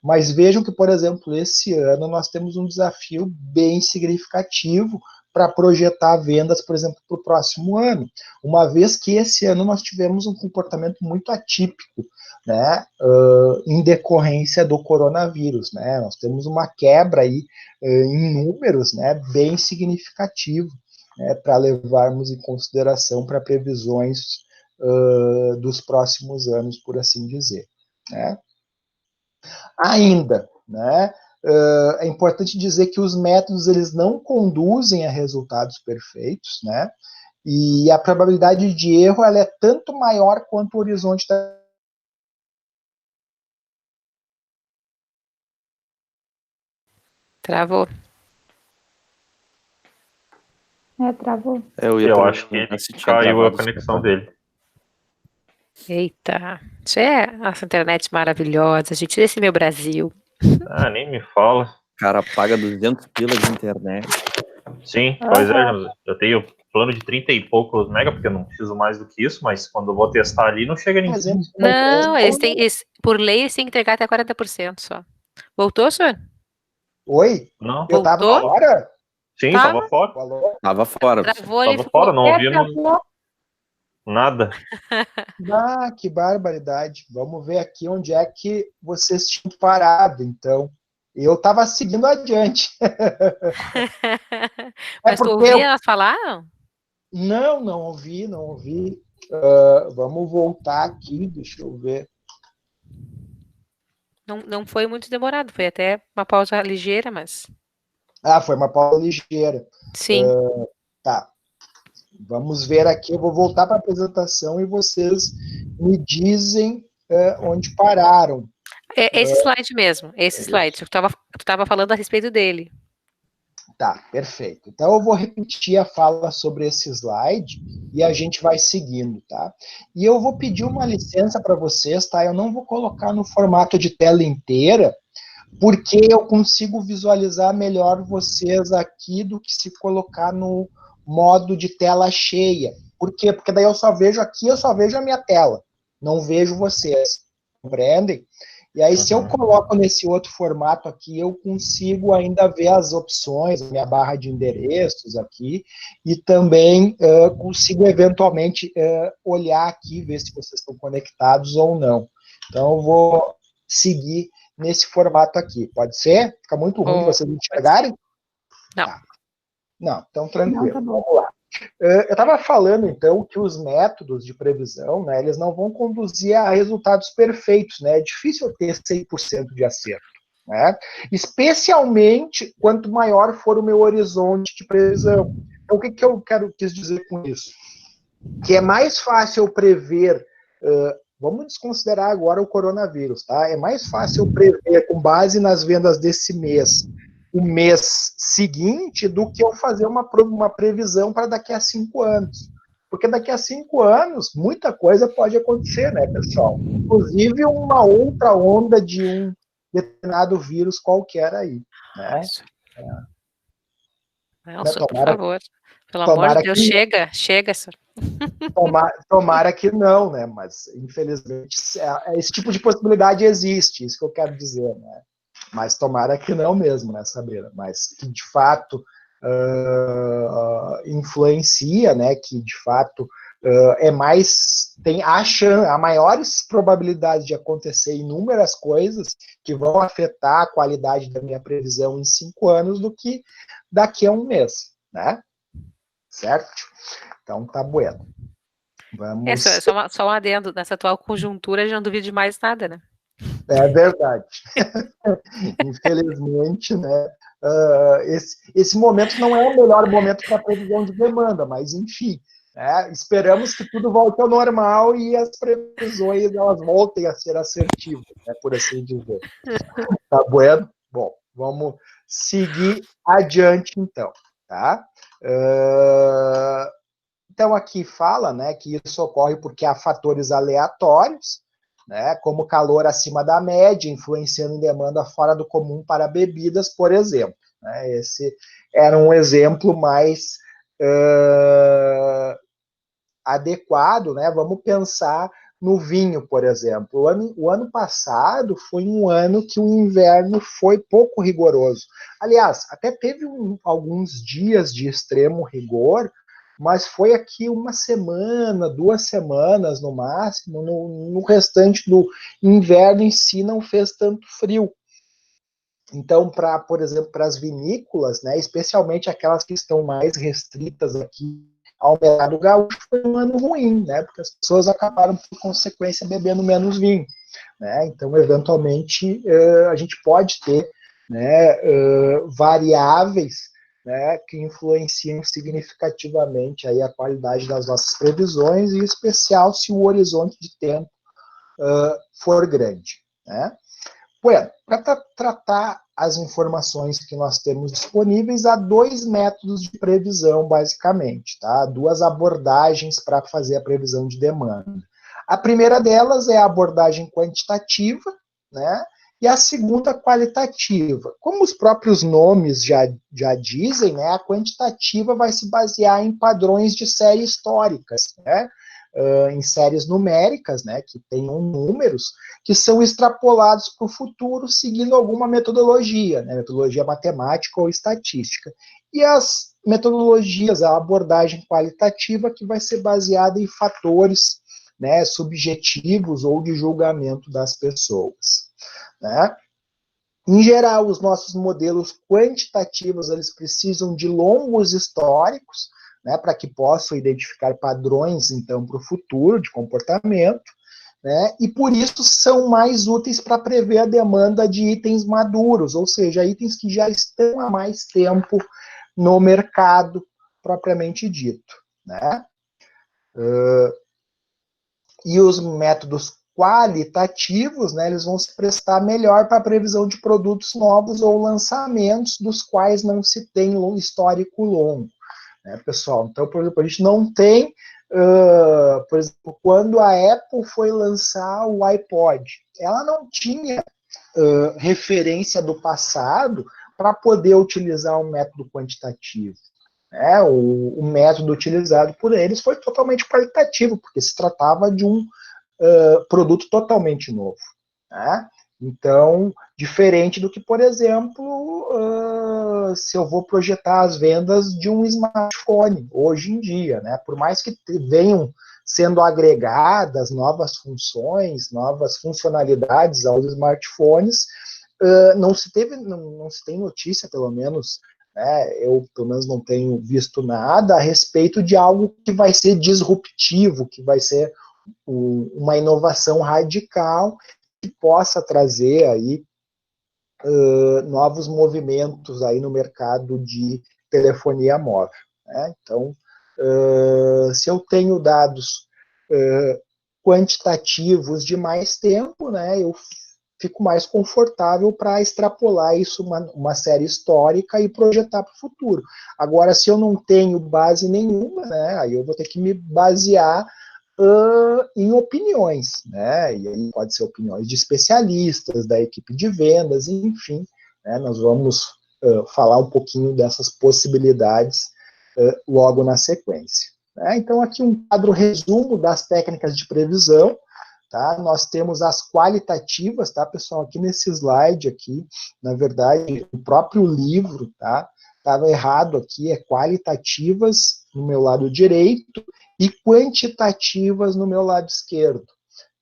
Speaker 1: Mas vejam que, por exemplo, esse ano nós temos um desafio bem significativo para projetar vendas, por exemplo, para o próximo ano, uma vez que esse ano nós tivemos um comportamento muito atípico, né, em decorrência do coronavírus, né, nós temos uma quebra aí em números, né, bem significativo, né, para levarmos em consideração para previsões dos próximos anos, por assim dizer, né. Ainda, né, é importante dizer que os métodos eles não conduzem a resultados perfeitos, né, e a probabilidade de erro ela é tanto maior quanto o horizonte da...
Speaker 2: Travou.
Speaker 5: Travou.
Speaker 4: Eu acho que caiu a conexão dele.
Speaker 2: Eita, isso é nossa internet maravilhosa, gente, esse meu Brasil.
Speaker 4: Ah, nem me fala.
Speaker 3: O cara paga 200 pila de internet.
Speaker 4: Sim, pois é, eu tenho plano de 30 e poucos mega, porque eu não preciso mais do que isso, mas quando eu vou testar ali, não chega ninguém.
Speaker 2: Não, por lei, eles têm que entregar até 40% só. Voltou, senhor?
Speaker 1: Oi?
Speaker 4: Não.
Speaker 1: Eu tava fora?
Speaker 4: Sim, tava fora.
Speaker 3: Tava fora.
Speaker 2: Travou,
Speaker 4: tava fora, não ouvimos nada.
Speaker 1: Ah, que barbaridade. Vamos ver aqui onde é que vocês tinham parado, então. Eu tava seguindo adiante.
Speaker 2: Mas tu ouvia elas falar?
Speaker 1: Não ouvi. Vamos voltar aqui, deixa eu ver.
Speaker 2: Não foi muito demorado, foi até uma pausa ligeira, mas...
Speaker 1: Foi uma pausa ligeira.
Speaker 2: Sim.
Speaker 1: Tá. Vamos ver aqui, eu vou voltar para a apresentação e vocês me dizem onde pararam.
Speaker 2: Esse slide mesmo, esse slide. Tu tava falando a respeito dele.
Speaker 1: Tá, perfeito. Então eu vou repetir a fala sobre esse slide e a gente vai seguindo, tá? E eu vou pedir uma licença para vocês, tá? Eu não vou colocar no formato de tela inteira, porque eu consigo visualizar melhor vocês aqui do que se colocar no modo de tela cheia. Por quê? Porque daí eu só vejo a minha tela, não vejo vocês, compreendem? E aí, se eu coloco nesse outro formato aqui, eu consigo ainda ver as opções, a minha barra de endereços aqui, e também consigo eventualmente olhar aqui, ver se vocês estão conectados ou não. Então, eu vou seguir nesse formato aqui. Pode ser? Fica muito ruim vocês enxergarem?
Speaker 2: Não.
Speaker 1: Tá. Não, então tranquilo.
Speaker 5: Não, tá bom.
Speaker 1: Vamos lá. Eu estava falando, então, que os métodos de previsão, né, eles não vão conduzir a resultados perfeitos, né? É difícil ter 100% de acerto, né? Especialmente quanto maior for o meu horizonte de previsão. Então, o que eu quis dizer com isso? Que é mais fácil eu prever... vamos desconsiderar agora o coronavírus, tá? É mais fácil eu prever, com base nas vendas desse mês, o mês seguinte, do que eu fazer uma previsão para daqui a 5 anos. Porque daqui a 5 anos, muita coisa pode acontecer, né, pessoal? Inclusive uma outra onda de um determinado vírus qualquer aí, né?
Speaker 2: Nossa, por favor. Pelo amor de Deus, chega, senhor.
Speaker 1: Tomara que não, né? Mas, infelizmente, esse tipo de possibilidade existe, isso que eu quero dizer, né? Mas tomara que não mesmo, né, Sabrina? Mas que, de fato, influencia, né? Que, de fato, tem a maiores probabilidades de acontecer inúmeras coisas que vão afetar a qualidade da minha previsão em 5 anos do que daqui a um mês, né? Certo? Então, tá bueno. Vamos...
Speaker 2: Só um adendo. Nessa atual conjuntura, eu já não duvido de mais nada, né?
Speaker 1: É verdade. Infelizmente, né? Esse momento não é o melhor momento para previsão de demanda, mas, enfim, esperamos que tudo volte ao normal e as previsões elas voltem a ser assertivas, né, por assim dizer. Tá bueno? Bom, vamos seguir adiante, então. Tá? Então, aqui fala, né, que isso ocorre porque há fatores aleatórios, né, como calor acima da média, influenciando em demanda fora do comum para bebidas, por exemplo. né? Esse era um exemplo mais adequado, né? Vamos pensar no vinho, por exemplo. O ano passado foi um ano que o inverno foi pouco rigoroso. Aliás, até teve alguns dias de extremo rigor, mas foi aqui uma semana, 2 semanas no máximo. No restante do inverno em si não fez tanto frio. Então, por exemplo, para as vinícolas, né, especialmente aquelas que estão mais restritas aqui ao mercado gaúcho, foi um ano ruim, né, porque as pessoas acabaram, por consequência, bebendo menos vinho. Né, então, eventualmente, a gente pode ter, né, variáveis, né, que influenciam significativamente aí a qualidade das nossas previsões, e em especial se o horizonte de tempo for grande. Né. Bueno, para tratar as informações que nós temos disponíveis, há 2 métodos de previsão, basicamente, tá? 2 abordagens para fazer a previsão de demanda. A primeira delas é a abordagem quantitativa, né? E a segunda, qualitativa. Como os próprios nomes já dizem, né? A quantitativa vai se basear em padrões de série históricas, né? Em séries numéricas, né, que tenham números, que são extrapolados para o futuro seguindo alguma metodologia, né, metodologia matemática ou estatística. E as metodologias, a abordagem qualitativa, que vai ser baseada em fatores, né, subjetivos ou de julgamento das pessoas. Né. Em geral, os nossos modelos quantitativos, eles precisam de longos históricos, né, para que possam identificar padrões, então, para o futuro de comportamento, né, e por isso são mais úteis para prever a demanda de itens maduros, ou seja, itens que já estão há mais tempo no mercado, propriamente dito. Né. E os métodos qualitativos, né, eles vão se prestar melhor para a previsão de produtos novos ou lançamentos dos quais não se tem um histórico longo. Né, pessoal? Então, por exemplo, a gente não tem, por exemplo, quando a Apple foi lançar o iPod, ela não tinha referência do passado para poder utilizar um método quantitativo. Né? O método utilizado por eles foi totalmente qualitativo, porque se tratava de um produto totalmente novo. Né? Então, diferente do que, por exemplo, se eu vou projetar as vendas de um smartphone hoje em dia, né? Por mais que venham sendo agregadas novas funções, novas funcionalidades aos smartphones, não se tem notícia, pelo menos, né? Eu pelo menos não tenho visto nada a respeito de algo que vai ser disruptivo, que vai ser uma inovação radical que possa trazer aí novos movimentos aí no mercado de telefonia móvel. Né? Então, se eu tenho dados quantitativos de mais tempo, né, eu fico mais confortável para extrapolar isso uma série histórica e projetar para o futuro. Agora, se eu não tenho base nenhuma, né, aí eu vou ter que me basear em opiniões, né? E aí pode ser opiniões de especialistas, da equipe de vendas, enfim, né? Nós vamos falar um pouquinho dessas possibilidades logo na sequência. Né? Então, aqui um quadro resumo das técnicas de previsão. Tá? Nós temos as qualitativas, tá, pessoal? Aqui nesse slide aqui, na verdade, o próprio livro, tá? Estava errado aqui, é qualitativas no meu lado direito e quantitativas no meu lado esquerdo.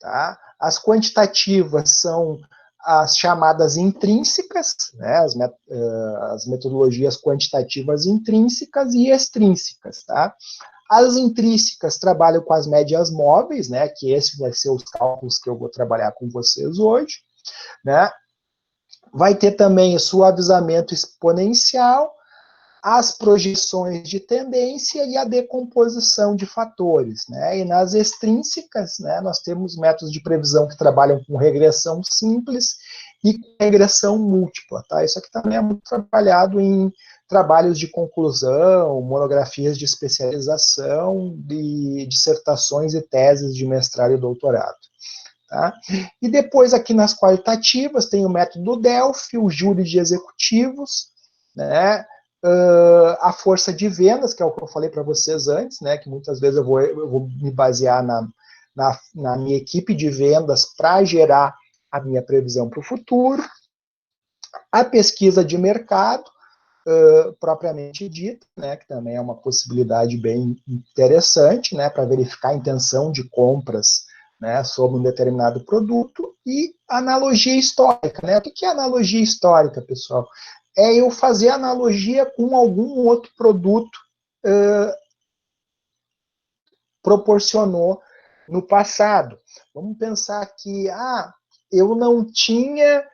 Speaker 1: Tá? As quantitativas são as chamadas intrínsecas, né, as metodologias quantitativas intrínsecas e extrínsecas. Tá? As intrínsecas trabalham com as médias móveis, né, que esse vai ser os cálculos que eu vou trabalhar com vocês hoje. Né? Vai ter também o suavizamento exponencial, as projeções de tendência e a decomposição de fatores. Né? E nas extrínsecas, né, nós temos métodos de previsão que trabalham com regressão simples e com regressão múltipla. Tá? Isso aqui também é muito trabalhado em trabalhos de conclusão, monografias de especialização, de dissertações e teses de mestrado e doutorado. Tá? E depois aqui nas qualitativas tem o método Delphi, o júri de executivos, né? A força de vendas, que é o que eu falei para vocês antes, né? Que muitas vezes eu vou me basear na minha equipe de vendas para gerar a minha previsão para o futuro. A pesquisa de mercado, propriamente dita, né, que também é uma possibilidade bem interessante, né, para verificar a intenção de compras, né, sobre um determinado produto, e analogia histórica, né? O que é analogia histórica, pessoal? É eu fazer analogia com algum outro produto proporcionou no passado. Vamos pensar que eu não tinha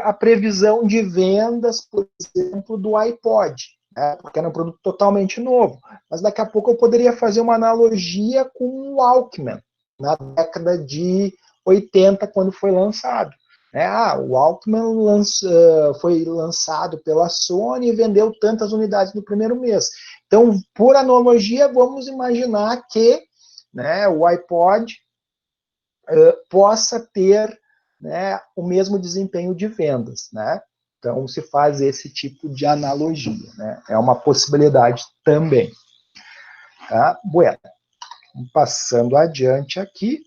Speaker 1: a previsão de vendas, por exemplo, do iPod, né, porque era um produto totalmente novo. Mas daqui a pouco eu poderia fazer uma analogia com o Walkman, na década de 80, quando foi lançado. O Walkman foi lançado pela Sony e vendeu tantas unidades no primeiro mês. Então, por analogia, vamos imaginar que, né, o iPod possa ter, né, o mesmo desempenho de vendas, né? Então, se faz esse tipo de analogia, né? É uma possibilidade também. Tá? Bueno, passando adiante aqui,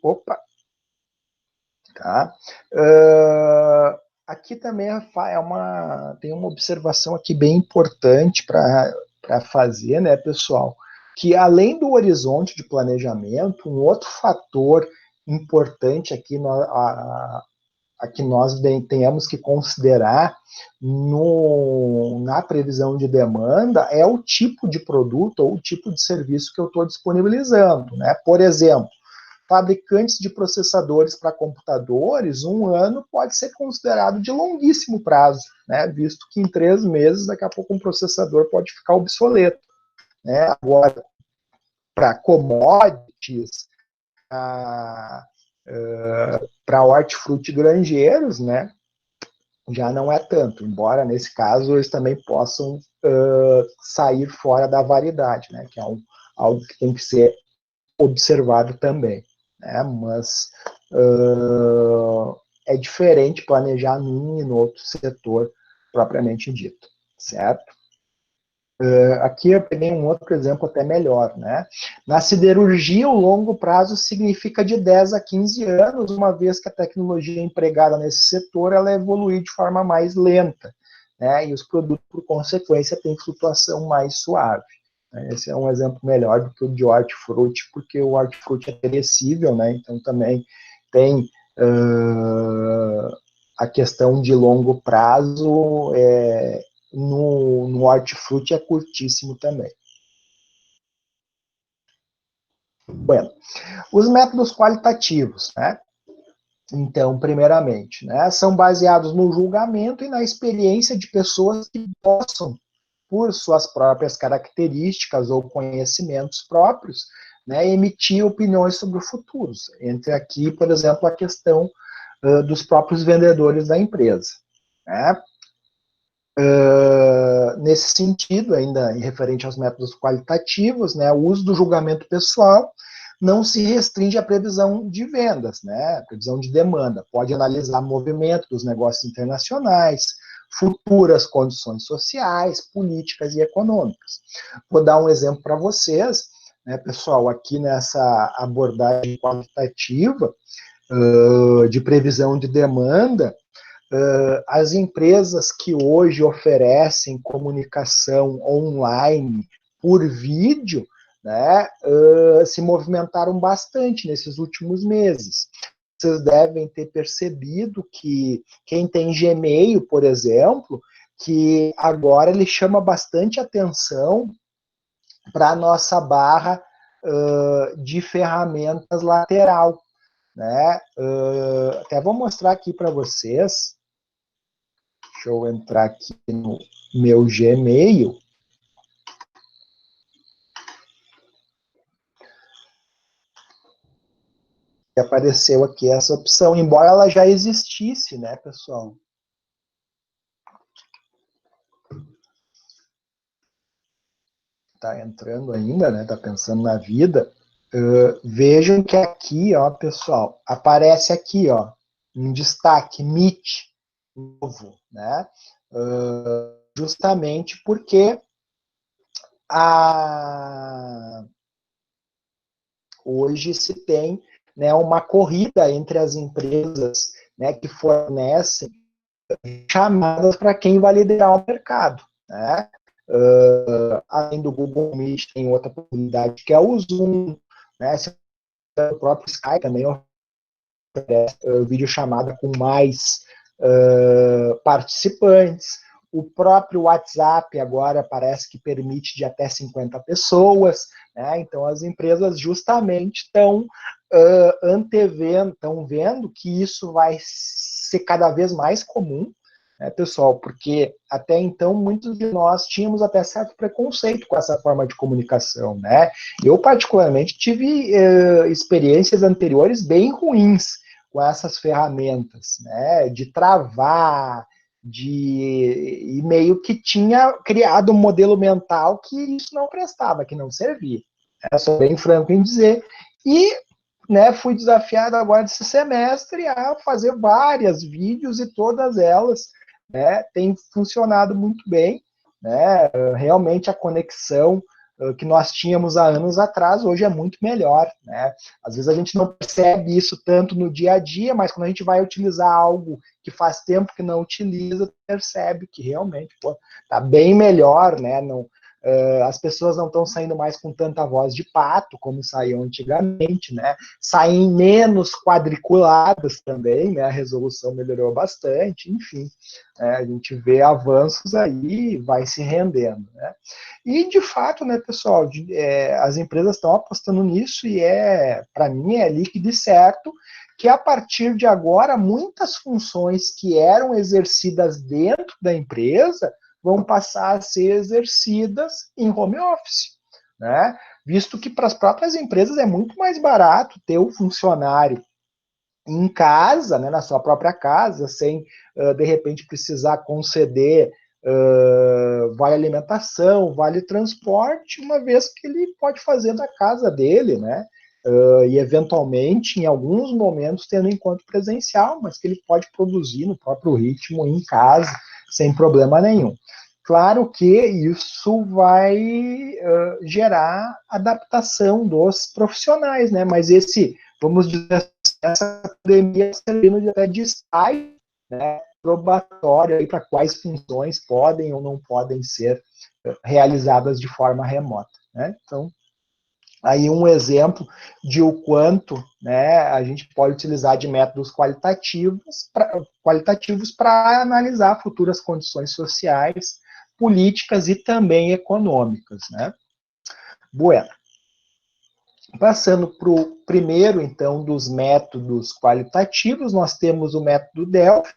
Speaker 1: tá? Aqui também tem uma observação aqui bem importante para fazer, né, pessoal? Que além do horizonte de planejamento, um outro fator importante aqui a que nós tenhamos que considerar na previsão de demanda é o tipo de produto ou o tipo de serviço que eu estou disponibilizando, né? Por exemplo, fabricantes de processadores para computadores, 1 ano pode ser considerado de longuíssimo prazo, né? Visto que em 3 meses, daqui a pouco, um processador pode ficar obsoleto, né? Agora, para commodities, para hortifruti granjeiros, né? Já não é tanto, embora nesse caso eles também possam sair fora da variedade, né? Que é algo que tem que ser observado também. Mas é diferente planejar num e no outro setor propriamente dito, certo? Aqui eu peguei um outro exemplo até melhor, né? Na siderurgia, o longo prazo significa de 10 a 15 anos, uma vez que a tecnologia empregada nesse setor ela evolui de forma mais lenta, né? E os produtos, por consequência, têm flutuação mais suave. Esse é um exemplo melhor do que o de hortifruti, porque o hortifruti é perecível, né? Então também tem a questão de longo prazo, no hortifruti é curtíssimo também. Bueno, os métodos qualitativos, né? Então, primeiramente, né, são baseados no julgamento e na experiência de pessoas que possam, por suas próprias características ou conhecimentos próprios, né, emitir opiniões sobre o futuro. Entre aqui, por exemplo, a questão dos próprios vendedores da empresa. Né? Nesse sentido, ainda em referente aos métodos qualitativos, né, o uso do julgamento pessoal não se restringe à previsão de vendas, né, a previsão de demanda. Pode analisar movimento dos negócios internacionais, futuras condições sociais, políticas e econômicas. Vou dar um exemplo para vocês, né, pessoal, aqui nessa abordagem qualitativa de previsão de demanda. As empresas que hoje oferecem comunicação online por vídeo, né, se movimentaram bastante nesses últimos meses. Vocês devem ter percebido que quem tem Gmail, por exemplo, que agora ele chama bastante atenção para a nossa barra de ferramentas lateral. Né? Até vou mostrar aqui para vocês. Deixa eu entrar aqui no meu Gmail. E apareceu aqui essa opção, embora ela já existisse, né, pessoal? Tá entrando ainda, né? Tá pensando na vida. Vejam que aqui, ó, pessoal, aparece aqui, ó, um destaque, Meet, novo, né? justamente porque hoje se tem, né, uma corrida entre as empresas, né, que fornecem chamadas para quem vai liderar o mercado, né? Além do Google Meet, tem outra comunidade que é o Zoom, né? O próprio Skype também oferece videochamada com mais participantes. O próprio WhatsApp agora parece que permite de até 50 pessoas, né? Então as empresas justamente estão antevendo, estão vendo que isso vai ser cada vez mais comum, né, pessoal? Porque até então muitos de nós tínhamos até certo preconceito com essa forma de comunicação, né? Eu particularmente tive experiências anteriores bem ruins com essas ferramentas, né? De travar, e meio que tinha criado um modelo mental que isso não prestava, que não servia. Sou bem franco em dizer. E, né, fui desafiado agora desse semestre a fazer várias vídeos e todas elas, né, têm funcionado muito bem, né? Realmente a conexão que nós tínhamos há anos atrás, hoje é muito melhor, né? Às vezes a gente não percebe isso tanto no dia a dia, mas quando a gente vai utilizar algo que faz tempo que não utiliza, percebe que realmente está bem melhor, né? Não, as pessoas não estão saindo mais com tanta voz de pato, como saíam antigamente, né? Saem menos quadriculadas também, né? A resolução melhorou bastante, enfim. A gente vê avanços aí e vai se rendendo, né? E, de fato, né, pessoal, as empresas estão apostando nisso e para mim, é líquido e certo que, a partir de agora, muitas funções que eram exercidas dentro da empresa vão passar a ser exercidas em home office, né? Visto que para as próprias empresas é muito mais barato ter o funcionário em casa, né, na sua própria casa, sem, de repente, precisar conceder vale alimentação, vale transporte, uma vez que ele pode fazer da casa dele, né? E, eventualmente, em alguns momentos, tendo encontro presencial, mas que ele pode produzir no próprio ritmo em casa, sem problema nenhum. Claro que isso vai gerar adaptação dos profissionais, né? Mas vamos dizer, essa pandemia servindo de estágio, né, probatório para quais funções podem ou não podem ser realizadas de forma remota, né? Então, aí um exemplo de o quanto, né, a gente pode utilizar de métodos qualitativos para analisar futuras condições sociais, políticas e também econômicas, né? Bueno. Passando para o primeiro, então, dos métodos qualitativos, nós temos o método Delphi,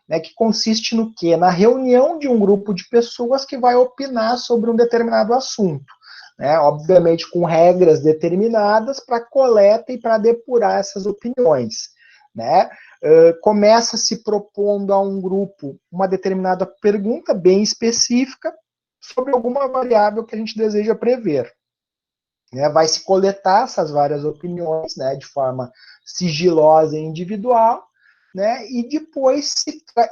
Speaker 1: né, que consiste no quê? Na reunião de um grupo de pessoas que vai opinar sobre um determinado assunto, né, obviamente com regras determinadas para coleta e para depurar essas opiniões, né. Começa se propondo a um grupo uma determinada pergunta bem específica sobre alguma variável que a gente deseja prever. Vai se coletar essas várias opiniões, né, de forma sigilosa e individual, né, e depois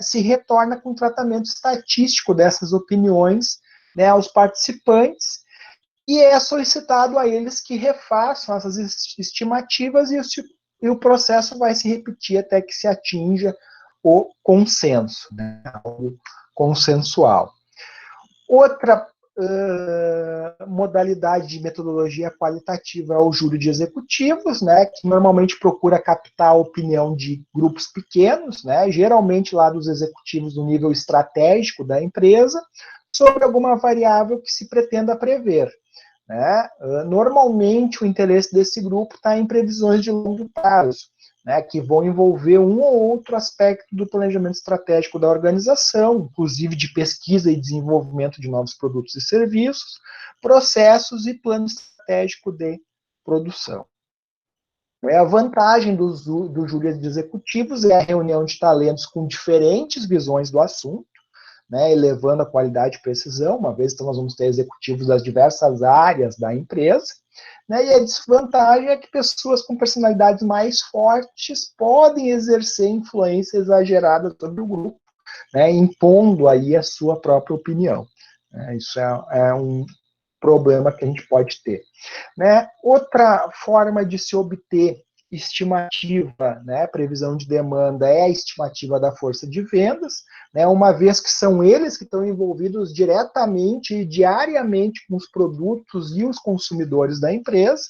Speaker 1: se retorna com tratamento estatístico dessas opiniões, né, aos participantes, e é solicitado a eles que refaçam essas estimativas e o processo vai se repetir até que se atinja o consenso, né, algo consensual. Outra modalidade de metodologia qualitativa é o júri de executivos, né, que normalmente procura captar a opinião de grupos pequenos, né, geralmente lá dos executivos do nível estratégico da empresa, sobre alguma variável que se pretenda prever, né. Normalmente o interesse desse grupo está em previsões de longo prazo, né, que vão envolver um ou outro aspecto do planejamento estratégico da organização, inclusive de pesquisa e desenvolvimento de novos produtos e serviços, processos e plano estratégico de produção. A vantagem do júri de executivos é a reunião de talentos com diferentes visões do assunto, né, elevando a qualidade e precisão, uma vez então nós vamos ter executivos das diversas áreas da empresa, né, e a desvantagem é que pessoas com personalidades mais fortes podem exercer influência exagerada sobre o grupo, né, impondo aí a sua própria opinião. Isso é um problema que a gente pode ter. Né? Outra forma de se obter estimativa, né, previsão de demanda, é a estimativa da força de vendas, né, uma vez que são eles que estão envolvidos diretamente e diariamente com os produtos e os consumidores da empresa,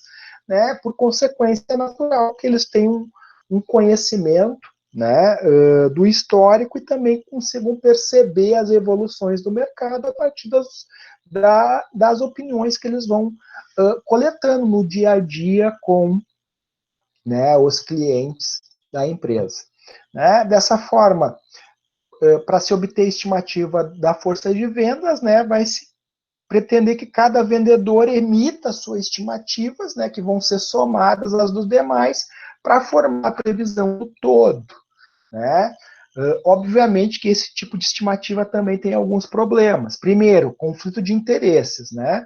Speaker 1: né, por consequência é natural que eles tenham um conhecimento, né, do histórico e também consigam perceber as evoluções do mercado a partir das opiniões que eles vão coletando no dia a dia com, né, os clientes da empresa. Né? Dessa forma, para se obter estimativa da força de vendas, né, vai se pretender que cada vendedor emita suas estimativas, né, que vão ser somadas às dos demais, para formar a previsão do todo. Né? Obviamente que esse tipo de estimativa também tem alguns problemas. Primeiro, conflito de interesses, né?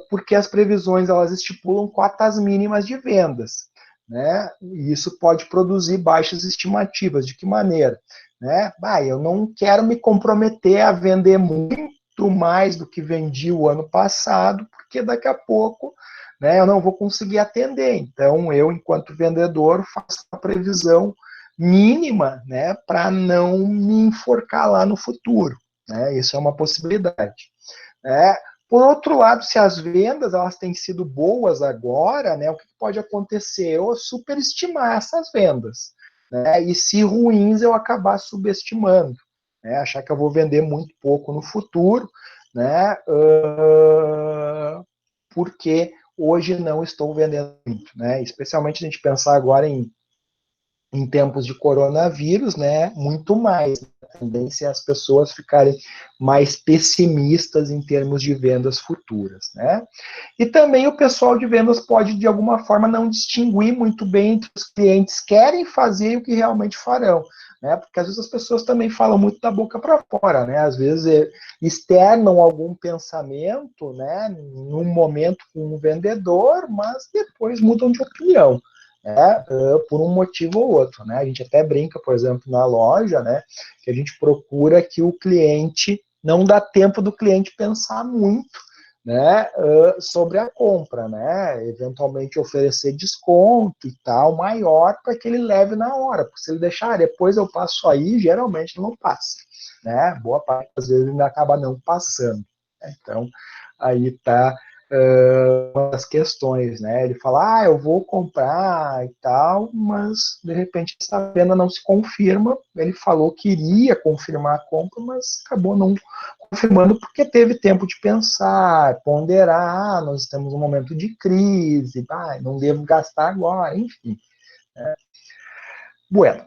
Speaker 1: Porque as previsões elas estipulam cotas mínimas de vendas, né? E isso pode produzir baixas estimativas. De que maneira? Né? Eu não quero me comprometer a vender muito mais do que vendi o ano passado, porque daqui a pouco, né, eu não vou conseguir atender. Então, eu, enquanto vendedor, faço a previsão mínima, né, para não me enforcar lá no futuro. Né? Isso é uma possibilidade. Né? Por outro lado, se as vendas elas têm sido boas agora, né, o que pode acontecer? Eu superestimar essas vendas. Né? E se ruins, eu acabar subestimando. Né? Achar que eu vou vender muito pouco no futuro, né? Porque hoje não estou vendendo muito. Né? Especialmente a gente pensar agora em tempos de coronavírus, né, muito mais. A tendência é as pessoas ficarem mais pessimistas em termos de vendas futuras, né? E também o pessoal de vendas pode, de alguma forma, não distinguir muito bem entre os clientes querem fazer e o que realmente farão, né? Porque às vezes as pessoas também falam muito da boca para fora, né? Às vezes externam algum pensamento, né, num momento com um vendedor, mas depois mudam de opinião. Por um motivo ou outro, né? A gente até brinca, por exemplo, na loja, né, que a gente procura que o cliente não dá tempo do cliente pensar muito, né, sobre a compra, né? Eventualmente oferecer desconto e tal maior para que ele leve na hora, porque se ele deixar depois eu passo aí, geralmente não passa, né? Boa parte das vezes ele acaba não passando. Né? Então aí tá as questões, né? Ele fala, eu vou comprar e tal, mas de repente essa venda não se confirma. Ele falou que iria confirmar a compra, mas acabou não confirmando porque teve tempo de pensar, ponderar, nós estamos num momento de crise, não devo gastar agora, enfim. Bueno.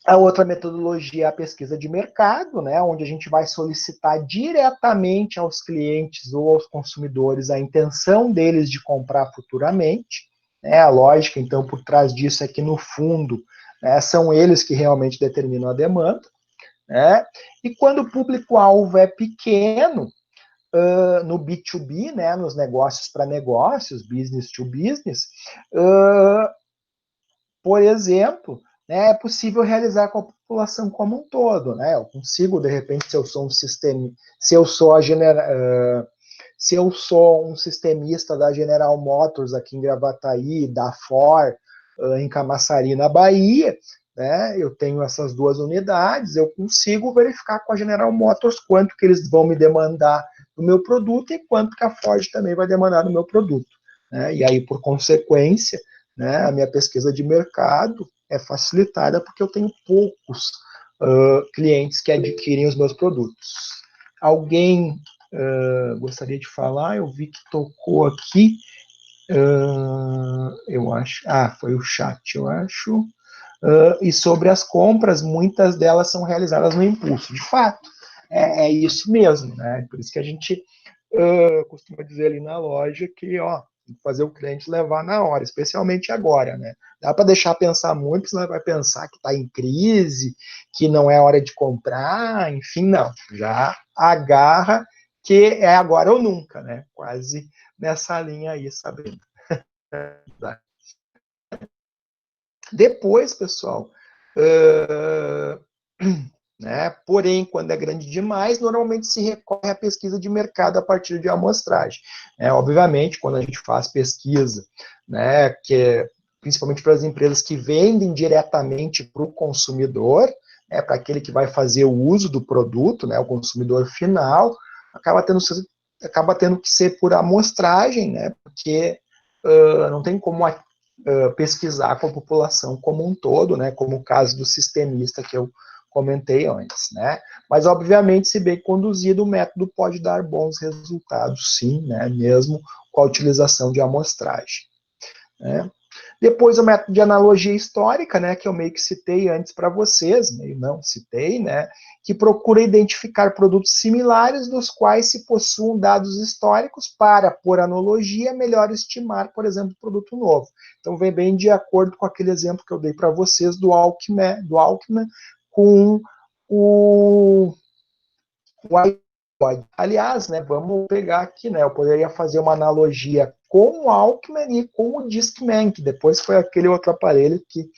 Speaker 1: A outra metodologia é a pesquisa de mercado, né, onde a gente vai solicitar diretamente aos clientes ou aos consumidores a intenção deles de comprar futuramente. Né, a lógica, então, por trás disso é que, no fundo, né, são eles que realmente determinam a demanda. Né, e quando o público-alvo é pequeno, no B2B, né, nos negócios para negócios, business to business, por exemplo, né, é possível realizar com a população como um todo, né? Eu consigo, de repente, se eu sou um sistema, se eu sou um sistemista da General Motors aqui em Gravataí, da Ford em Camaçari, na Bahia, né? Eu tenho essas duas unidades, eu consigo verificar com a General Motors quanto que eles vão me demandar do meu produto e quanto que a Ford também vai demandar do meu produto. Né? E aí, por consequência, né, a minha pesquisa de mercado é facilitada porque eu tenho poucos clientes que adquirem os meus produtos. Alguém gostaria de falar? Eu vi que tocou aqui. Eu acho. Foi o chat, eu acho. E sobre as compras, muitas delas são realizadas no impulso. De fato, é isso mesmo, né? Por isso que a gente costuma dizer ali na loja que, tem que fazer o cliente levar na hora, especialmente agora, né? Dá para deixar pensar muito, senão vai pensar que está em crise, que não é hora de comprar, enfim, não. Já agarra que é agora ou nunca, né? Quase nessa linha aí, Sabrina. Depois, pessoal, né? Porém, quando é grande demais, normalmente se recorre à pesquisa de mercado a partir de amostragem. Obviamente, quando a gente faz pesquisa, né, principalmente para as empresas que vendem diretamente para o consumidor, para aquele que vai fazer o uso do produto, né, o consumidor final, acaba tendo que ser por amostragem, né, porque não tem como pesquisar com a população como um todo, né, como o caso do sistemista que eu comentei antes, né? Mas, obviamente, se bem conduzido, o método pode dar bons resultados, sim, né, mesmo com a utilização de amostragem, né? Depois o método de analogia histórica, né, que eu meio que citei antes para vocês, meio não citei, né, que procura identificar produtos similares dos quais se possuam dados históricos para, por analogia, melhor estimar, por exemplo, produto novo. Então vem bem de acordo com aquele exemplo que eu dei para vocês do Alckmin com o iPod. Aliás, né, vamos pegar aqui, né, eu poderia fazer uma analogia com o Walkman e com o Discman, que depois foi aquele outro aparelho que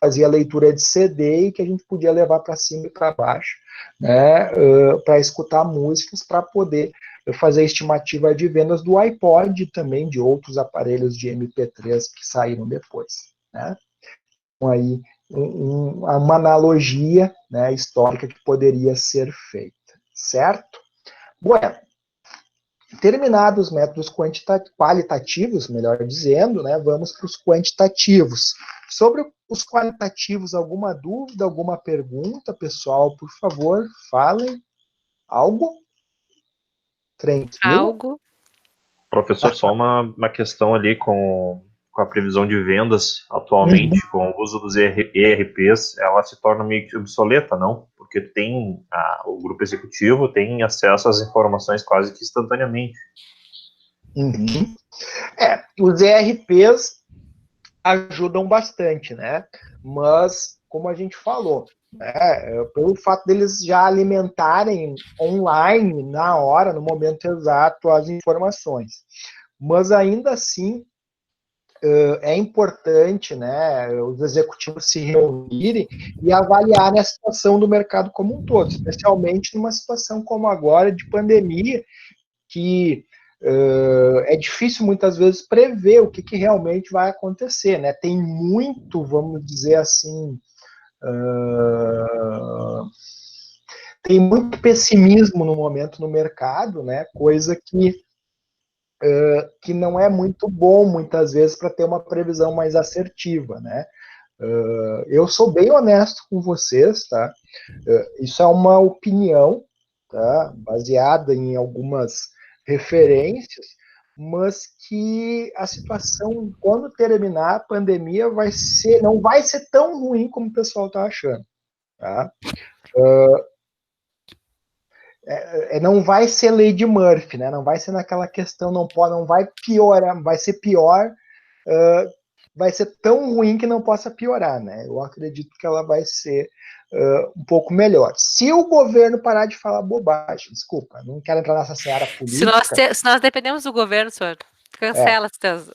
Speaker 1: fazia leitura de CD e que a gente podia levar para cima e para baixo, né, para escutar músicas, para poder fazer a estimativa de vendas do iPod e também de outros aparelhos de MP3 que saíram depois, né. Então, aí, uma analogia, né, histórica que poderia ser feita, certo? Bueno, terminados os métodos qualitativos, melhor dizendo, né, vamos para os quantitativos. Sobre os qualitativos, alguma dúvida, alguma pergunta, pessoal, por favor, falem. Algo? Tranquilo?
Speaker 2: Algo.
Speaker 4: Professor, só uma questão ali com a previsão de vendas atualmente, com o uso dos ERPs, ela se torna meio que obsoleta, não? Porque o grupo executivo tem acesso às informações quase que instantaneamente.
Speaker 1: Uhum. Os ERPs ajudam bastante, né? Mas, como a gente falou, né, pelo fato deles já alimentarem online, na hora, no momento exato, as informações. Mas, ainda assim, é importante, né, os executivos se reunirem e avaliarem a situação do mercado como um todo, especialmente numa situação como agora de pandemia, que é difícil muitas vezes prever o que realmente vai acontecer, né? Tem muito, vamos dizer assim, tem muito pessimismo no momento no mercado, né? Coisa que não é muito bom muitas vezes para ter uma previsão mais assertiva, né? Eu sou bem honesto com vocês, tá? Isso é uma opinião, tá? Baseada em algumas referências, mas que a situação, quando terminar a pandemia, não vai ser tão ruim como o pessoal está achando, tá? Não vai ser lei de Murphy, né? Não vai ser naquela questão, não vai piorar, vai ser pior, vai ser tão ruim que não possa piorar, né? Eu acredito que ela vai ser um pouco melhor. Se o governo parar de falar bobagem, desculpa, não quero entrar nessa seara política.
Speaker 2: Se nós dependemos do governo, senhor, cancela as teus.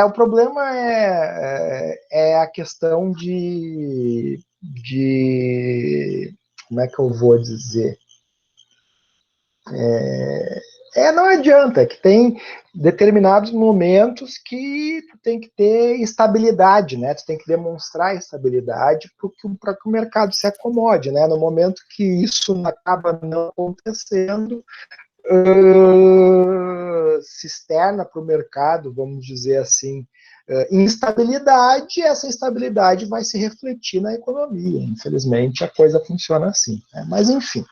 Speaker 1: O problema é a questão de. Como é que eu vou dizer? Não adianta, que tem determinados momentos que tu tem que ter estabilidade, né? Tu tem que demonstrar estabilidade para que o mercado se acomode, né? No momento que isso acaba não acontecendo, se externa para o mercado, vamos dizer assim, instabilidade, e essa instabilidade vai se refletir na economia. Infelizmente, a coisa funciona assim, né? Mas, enfim,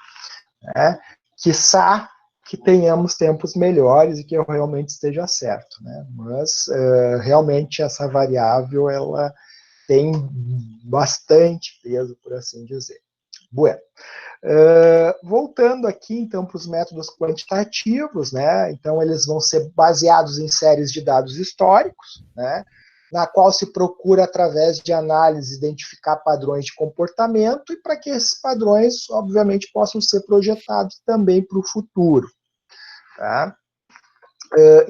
Speaker 1: né? Quiçá que tenhamos tempos melhores e que eu realmente esteja certo, né? Mas realmente essa variável ela tem bastante peso, por assim dizer. Bueno. Voltando aqui então para os métodos quantitativos, né? Então eles vão ser baseados em séries de dados históricos, né? Na qual se procura, através de análise, identificar padrões de comportamento e para que esses padrões, obviamente, possam ser projetados também para o futuro. Tá?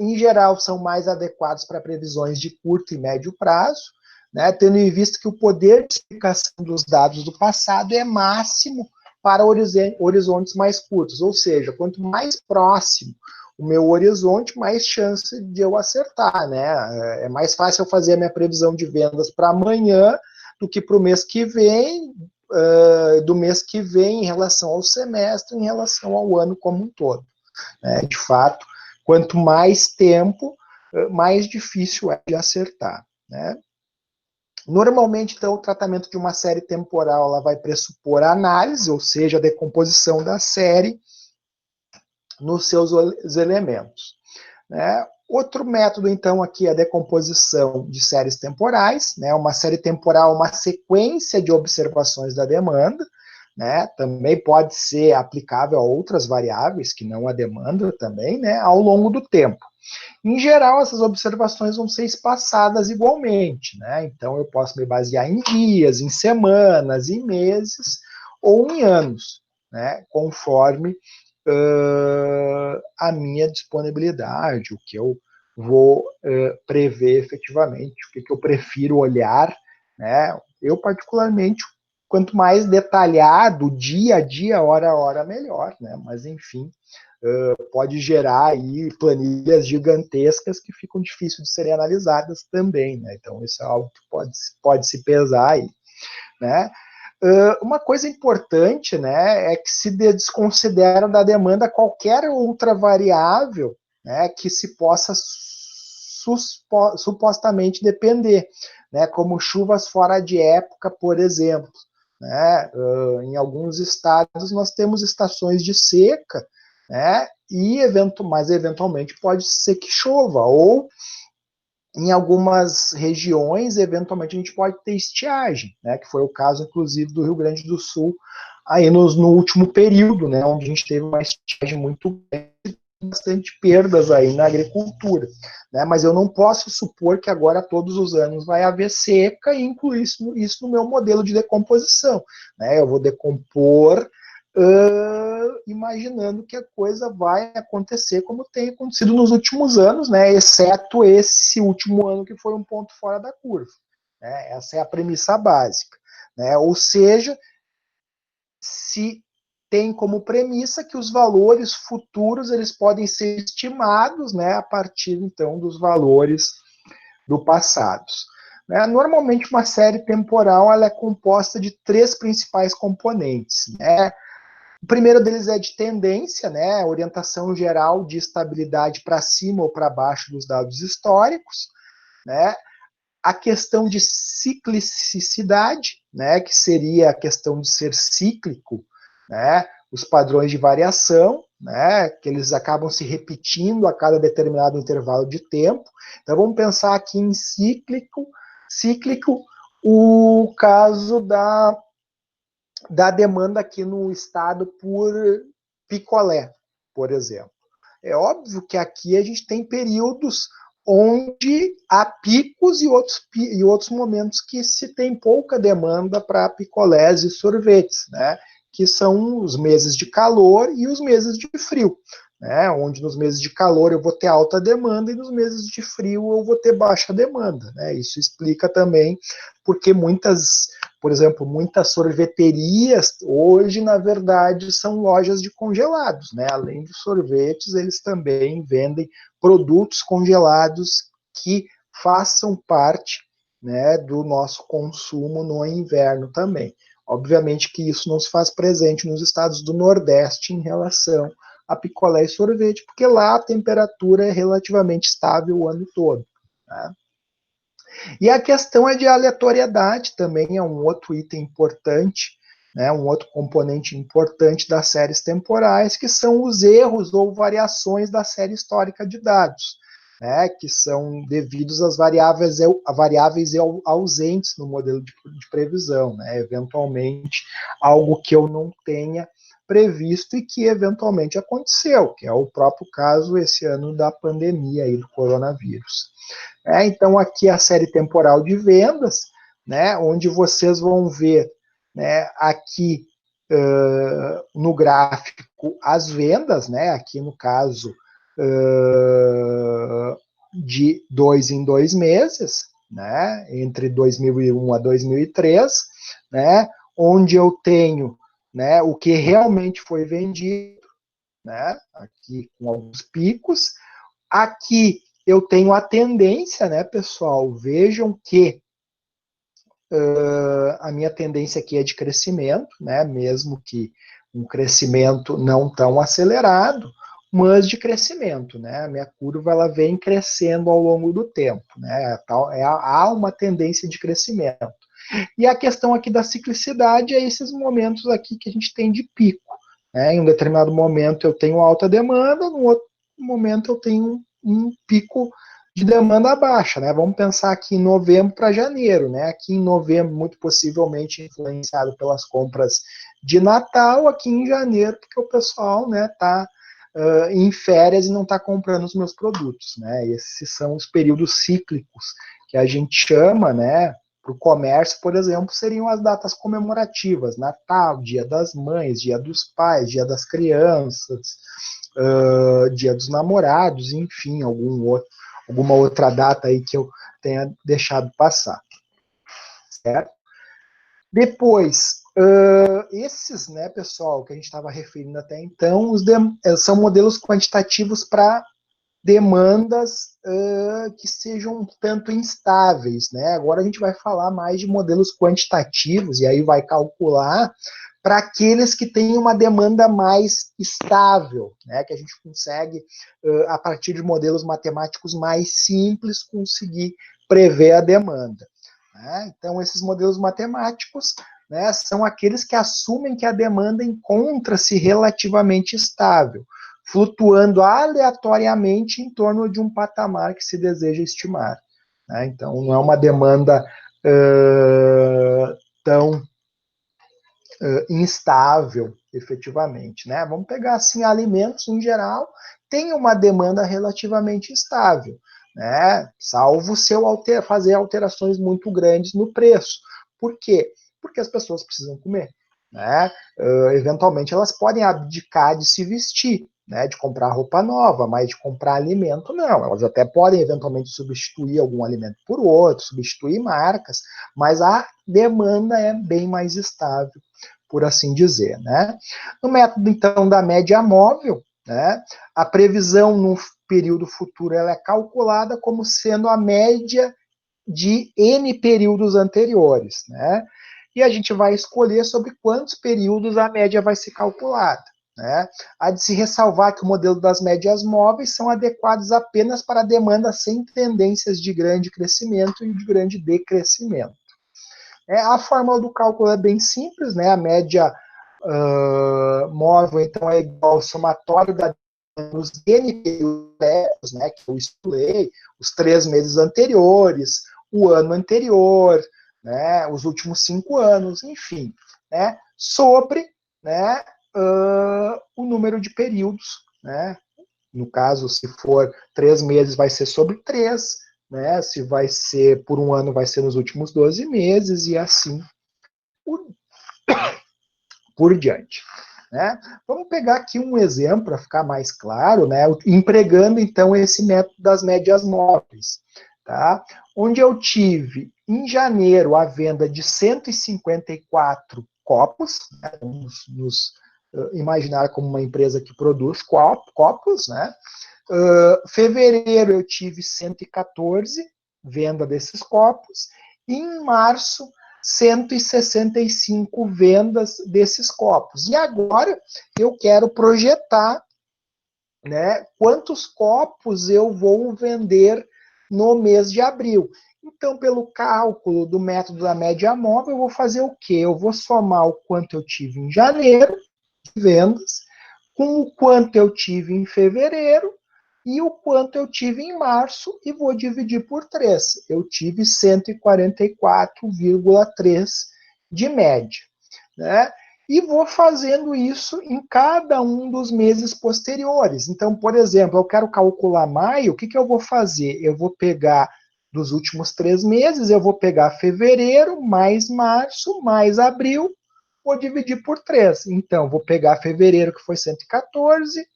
Speaker 1: Em geral, são mais adequados para previsões de curto e médio prazo, né, tendo em vista que o poder de explicação dos dados do passado é máximo para horizontes mais curtos, ou seja, quanto mais próximo o meu horizonte, mais chance de eu acertar, né? É mais fácil eu fazer a minha previsão de vendas para amanhã do que para o mês que vem, do mês que vem em relação ao semestre, em relação ao ano como um todo. Né? De fato, quanto mais tempo, mais difícil é de acertar, né? Normalmente, então, o tratamento de uma série temporal ela vai pressupor a análise, ou seja, a decomposição da série nos seus elementos. Né? Outro método, então, aqui é a decomposição de séries temporais. Né? Uma série temporal é uma sequência de observações da demanda. Né? Também pode ser aplicável a outras variáveis, que não a demanda também, né? Ao longo do tempo. Em geral, essas observações vão ser espaçadas igualmente, né? Então, eu posso me basear em dias, em semanas, em meses ou em anos, né? Conforme a minha disponibilidade, o que eu vou prever efetivamente, o que eu prefiro olhar, né? Eu, particularmente, quanto mais detalhado, dia a dia, hora a hora, melhor, né? Mas, enfim, pode gerar aí planilhas gigantescas que ficam difíceis de serem analisadas também, né? Então, isso é algo que pode se pesar aí, né? Uma coisa importante, né, é que se desconsidera da demanda qualquer outra variável, né, que se possa supostamente depender, né, como chuvas fora de época, por exemplo. Né? Em alguns estados nós temos estações de seca, né, mas eventualmente pode ser que chova, ou em algumas regiões, eventualmente, a gente pode ter estiagem, né, que foi o caso, inclusive, do Rio Grande do Sul, aí no último período, né, onde a gente teve uma estiagem muito grande, bastante perdas aí na agricultura. Né, mas eu não posso supor que agora, todos os anos, vai haver seca e incluir isso no meu modelo de decomposição. Né, eu vou decompor imaginando que a coisa vai acontecer como tem acontecido nos últimos anos, né, exceto esse último ano que foi um ponto fora da curva. Né, essa é a premissa básica. Né, ou seja, se tem como premissa que os valores futuros eles podem ser estimados, né, a partir, então, dos valores do passado. Né, normalmente, uma série temporal ela é composta de 3 principais componentes. Né. O primeiro deles é de tendência, né, orientação geral de estabilidade para cima ou para baixo dos dados históricos, né, a questão de ciclicidade, né, que seria a questão de ser cíclico, né, os padrões de variação, né, que eles acabam se repetindo a cada determinado intervalo de tempo. Então vamos pensar aqui em cíclico, o caso da demanda aqui no estado por picolé, por exemplo. É óbvio que aqui a gente tem períodos onde há picos e outros momentos que se tem pouca demanda para picolés e sorvetes, né? Que são os meses de calor e os meses de frio. Né, onde nos meses de calor eu vou ter alta demanda e nos meses de frio eu vou ter baixa demanda. Né, isso explica também porque por exemplo, muitas sorveterias hoje, na verdade, são lojas de congelados. Né, além de sorvetes, eles também vendem produtos congelados que façam parte, né, do nosso consumo no inverno também. Obviamente que isso não se faz presente nos estados do Nordeste em relação a picolé e sorvete, porque lá a temperatura é relativamente estável o ano todo. Né? E a questão é de aleatoriedade também, é um outro item importante, né, um outro componente importante das séries temporais, que são os erros ou variações da série histórica de dados, né, que são devidos às variáveis ausentes no modelo de previsão, né, eventualmente algo que eu não tenha previsto e que eventualmente aconteceu, que é o próprio caso esse ano da pandemia aí do coronavírus. Então aqui a série temporal de vendas, né, onde vocês vão ver, né, aqui no gráfico as vendas, né, aqui no caso de 2 em 2 meses, né, entre 2001 a 2003, né, onde eu tenho, né, o que realmente foi vendido, né, aqui com alguns picos. Aqui eu tenho a tendência, né, pessoal, vejam que a minha tendência aqui é de crescimento, né, mesmo que um crescimento não tão acelerado, mas de crescimento, né, a minha curva ela vem crescendo ao longo do tempo, né, há uma tendência de crescimento. E a questão aqui da ciclicidade é esses momentos aqui que a gente tem de pico, né, em um determinado momento eu tenho alta demanda, no outro momento eu tenho um pico de demanda baixa, né? Vamos pensar aqui em novembro para janeiro, né? Aqui em novembro, muito possivelmente influenciado pelas compras de Natal, aqui em janeiro, porque o pessoal, né, tá em férias e não está comprando os meus produtos, né? Esses são os períodos cíclicos que a gente chama, né? Para o comércio, por exemplo, seriam as datas comemorativas: Natal, Dia das Mães, Dia dos Pais, Dia das Crianças, Dia dos Namorados, enfim, alguma outra data aí que eu tenha deixado passar, certo? Depois, esses, né, pessoal, que a gente estava referindo até então, são modelos quantitativos para demandas que sejam um tanto instáveis, né? Agora a gente vai falar mais de modelos quantitativos, e aí vai calcular para aqueles que têm uma demanda mais estável, né? Que a gente consegue, a partir de modelos matemáticos mais simples, conseguir prever a demanda, né? Então, esses modelos matemáticos, né, são aqueles que assumem que a demanda encontra-se relativamente estável, flutuando aleatoriamente em torno de um patamar que se deseja estimar, né? Então, não é uma demanda tão instável, efetivamente, né? Vamos pegar, assim, alimentos em geral, tem uma demanda relativamente estável, né? Salvo se eu fazer alterações muito grandes no preço. Por quê? Porque as pessoas precisam comer, né? Eventualmente elas podem abdicar de se vestir, né, de comprar roupa nova, mas de comprar alimento não. Elas até podem eventualmente substituir algum alimento por outro, substituir marcas, mas a demanda é bem mais estável, por assim dizer, né? No método, então, da média móvel, né, a previsão no período futuro ela é calculada como sendo a média de N períodos anteriores, né? E a gente vai escolher sobre quantos períodos a média vai ser calculada, né? Há de se ressalvar que o modelo das médias móveis são adequados apenas para demandas sem tendências de grande crescimento e de grande decrescimento. A fórmula do cálculo é bem simples, né? A média móvel, então, é igual ao somatório dos N períodos, né, que eu estudei, os 3 meses anteriores, o ano anterior, né, os últimos 5 anos, enfim, né, sobre, né, o número de períodos, né? No caso, se for 3 meses, vai ser sobre 3, né? Se vai ser por um ano, vai ser nos últimos 12 meses, e assim por diante, né? Vamos pegar aqui um exemplo para ficar mais claro, né? Empregando então esse método das médias móveis, tá? Onde eu tive em janeiro a venda de 154 copos, né? Nos imaginar como uma empresa que produz copos, né? Fevereiro eu tive 114 venda desses copos, e em março 165 vendas desses copos. E agora eu quero projetar, né, quantos copos eu vou vender no mês de abril. Então, pelo cálculo do método da média móvel, eu vou fazer o quê? Eu vou somar o quanto eu tive em janeiro de vendas com o quanto eu tive em fevereiro e o quanto eu tive em março, e vou dividir por 3. Eu tive 144,3 de média, né? E vou fazendo isso em cada um dos meses posteriores. Então, por exemplo, eu quero calcular maio, o que eu vou fazer? Eu vou pegar dos últimos 3 meses, eu vou pegar fevereiro, mais março, mais abril, vou dividir por 3. Então, vou pegar fevereiro, que foi 114,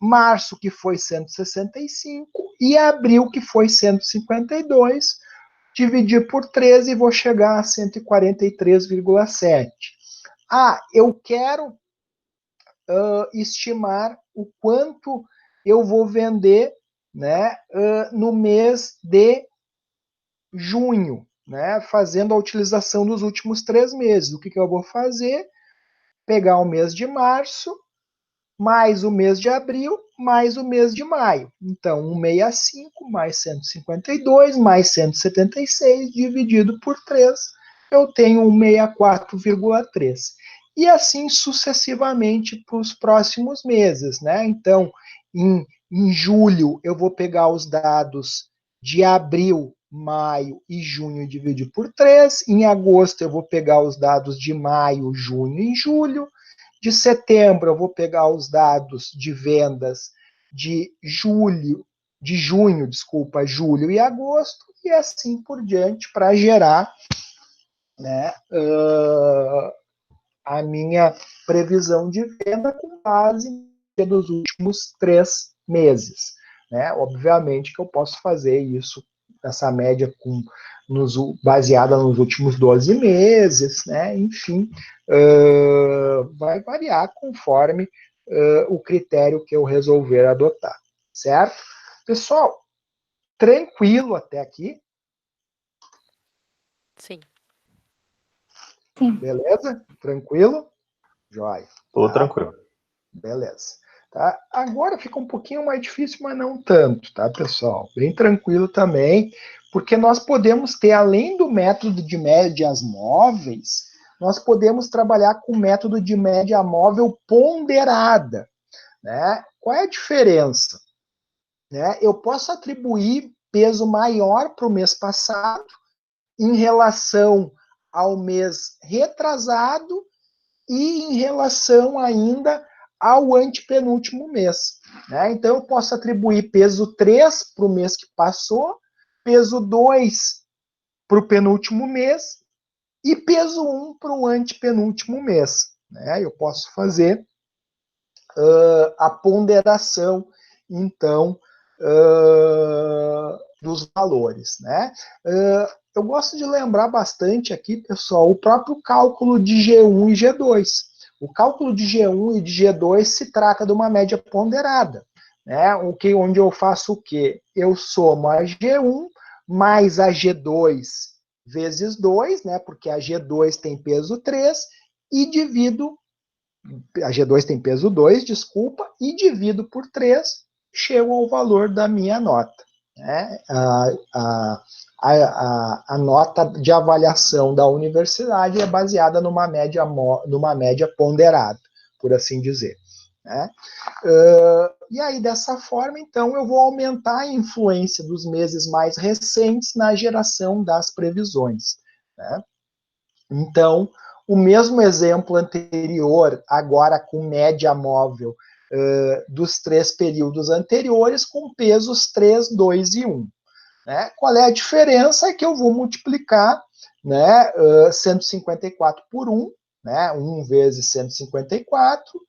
Speaker 1: março, que foi 165, e abril, que foi 152, dividir por 13 e vou chegar a 143,7. Eu quero estimar o quanto eu vou vender, né, no mês de junho, né, fazendo a utilização dos últimos 3 meses. O que eu vou fazer? Pegar o mês de março, mais o mês de abril, mais o mês de maio. Então, 165 mais 152 mais 176 dividido por 3, eu tenho 164,3. E assim sucessivamente para os próximos meses, né? Então, em julho, eu vou pegar os dados de abril, maio e junho e dividir por 3. Em agosto, eu vou pegar os dados de maio, junho e julho. De setembro, eu vou pegar os dados de vendas de junho, julho e agosto, e assim por diante, para gerar, né, a minha previsão de venda com base nos últimos 3 meses. Né? Obviamente que eu posso fazer isso, essa média baseada nos últimos 12 meses, né? Enfim, vai variar conforme o critério que eu resolver adotar, certo? Pessoal, tranquilo até aqui?
Speaker 2: Sim.
Speaker 1: Beleza? Tranquilo? Joia.
Speaker 4: Tô tranquilo.
Speaker 1: Beleza. Tá? Agora fica um pouquinho mais difícil, mas não tanto, tá, pessoal? Bem tranquilo também, porque nós podemos ter, além do método de médias móveis, nós podemos trabalhar com o método de média móvel ponderada. Né? Qual é a diferença? Né? Eu posso atribuir peso maior para o mês passado em relação ao mês retrasado e em relação ainda ao antepenúltimo mês. Né? Então, eu posso atribuir peso 3 para o mês que passou, peso 2 para o penúltimo mês e peso 1 para o antepenúltimo mês. Né? Eu posso fazer a ponderação, então, dos valores. Né? Eu gosto de lembrar bastante aqui, pessoal, o próprio cálculo de G1 e G2. O cálculo de G1 e de G2 se trata de uma média ponderada, né? Onde eu faço o quê? Eu somo a G1 mais a G2 vezes 2, né? Porque a G2 tem peso 3, e divido, a G2 tem peso 2, desculpa, e divido por 3, chego ao valor da minha nota. Né? A nota de avaliação da universidade é baseada numa média ponderada, por assim dizer. Né? E aí, dessa forma, então, eu vou aumentar a influência dos meses mais recentes na geração das previsões. Né? Então, o mesmo exemplo anterior, agora com média móvel dos 3 períodos anteriores, com pesos 3, 2 e 1. Né? Qual é a diferença? É que eu vou multiplicar, né, 154 por 1, né, 1 vezes 154,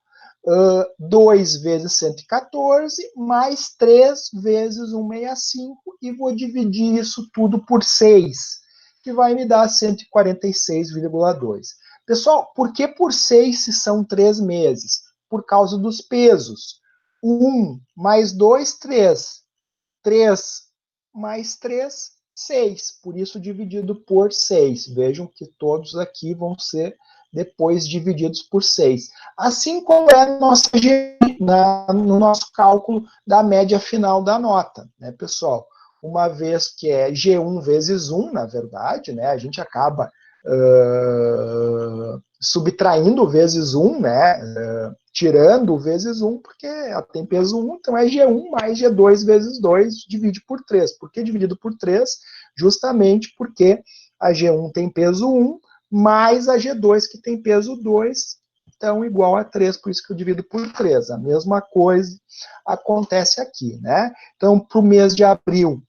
Speaker 1: 2 vezes 114, mais 3 vezes 165, e vou dividir isso tudo por 6, que vai me dar 146,2. Pessoal, por que por 6 se são 3 meses? Por causa dos pesos. 1 mais 2, 3. 3 mais 3, 6. Por isso, dividido por 6. Vejam que todos aqui vão ser depois divididos por 6. Assim como é no nosso cálculo da média final da nota, né, pessoal? Uma vez que é G1 vezes 1, na verdade, né, a gente acaba subtraindo o vezes 1, né, tirando o vezes 1, porque ela tem peso 1, então é G1 mais G2 vezes 2, divide por 3. Por que dividido por 3? Justamente porque a G1 tem peso 1, mais a G2 que tem peso 2, então igual a 3, por isso que eu divido por 3. A mesma coisa acontece aqui, né? Então, para o mês de abril,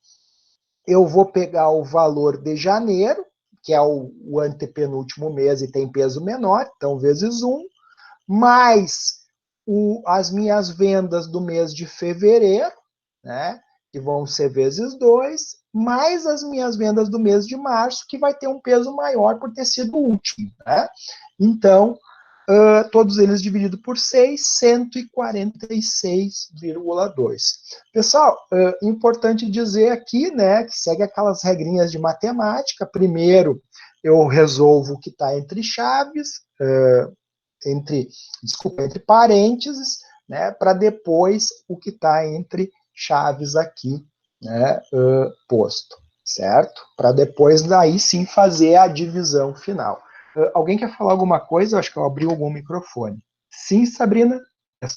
Speaker 1: eu vou pegar o valor de janeiro, que é o antepenúltimo mês e tem peso menor, então vezes 1, mais as minhas vendas do mês de fevereiro, né, que vão ser vezes 2, mais as minhas vendas do mês de março, que vai ter um peso maior por ter sido o último, né? Então, todos eles dividido por 6, 146,2. Pessoal, importante dizer aqui, né, que segue aquelas regrinhas de matemática. Primeiro, eu resolvo o que está entre chaves, entre parênteses, né, para depois o que está entre chaves aqui, né, posto, certo? Para depois daí sim fazer a divisão final. Alguém quer falar alguma coisa? Eu acho que eu abri algum microfone. Sim, Sabrina?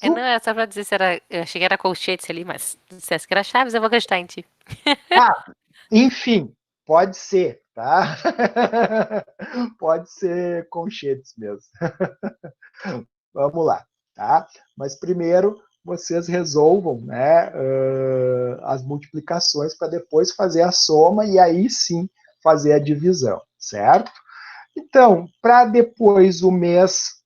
Speaker 2: Não, é só pra dizer se era. Eu achei que era colchetes ali, mas se dissesse que era chaves, eu vou acreditar em ti.
Speaker 1: Enfim, pode ser, tá? Pode ser colchetes mesmo. Vamos lá, tá? Mas primeiro vocês resolvam, né, as multiplicações para depois fazer a soma e aí sim fazer a divisão, certo? Então, para depois o mês,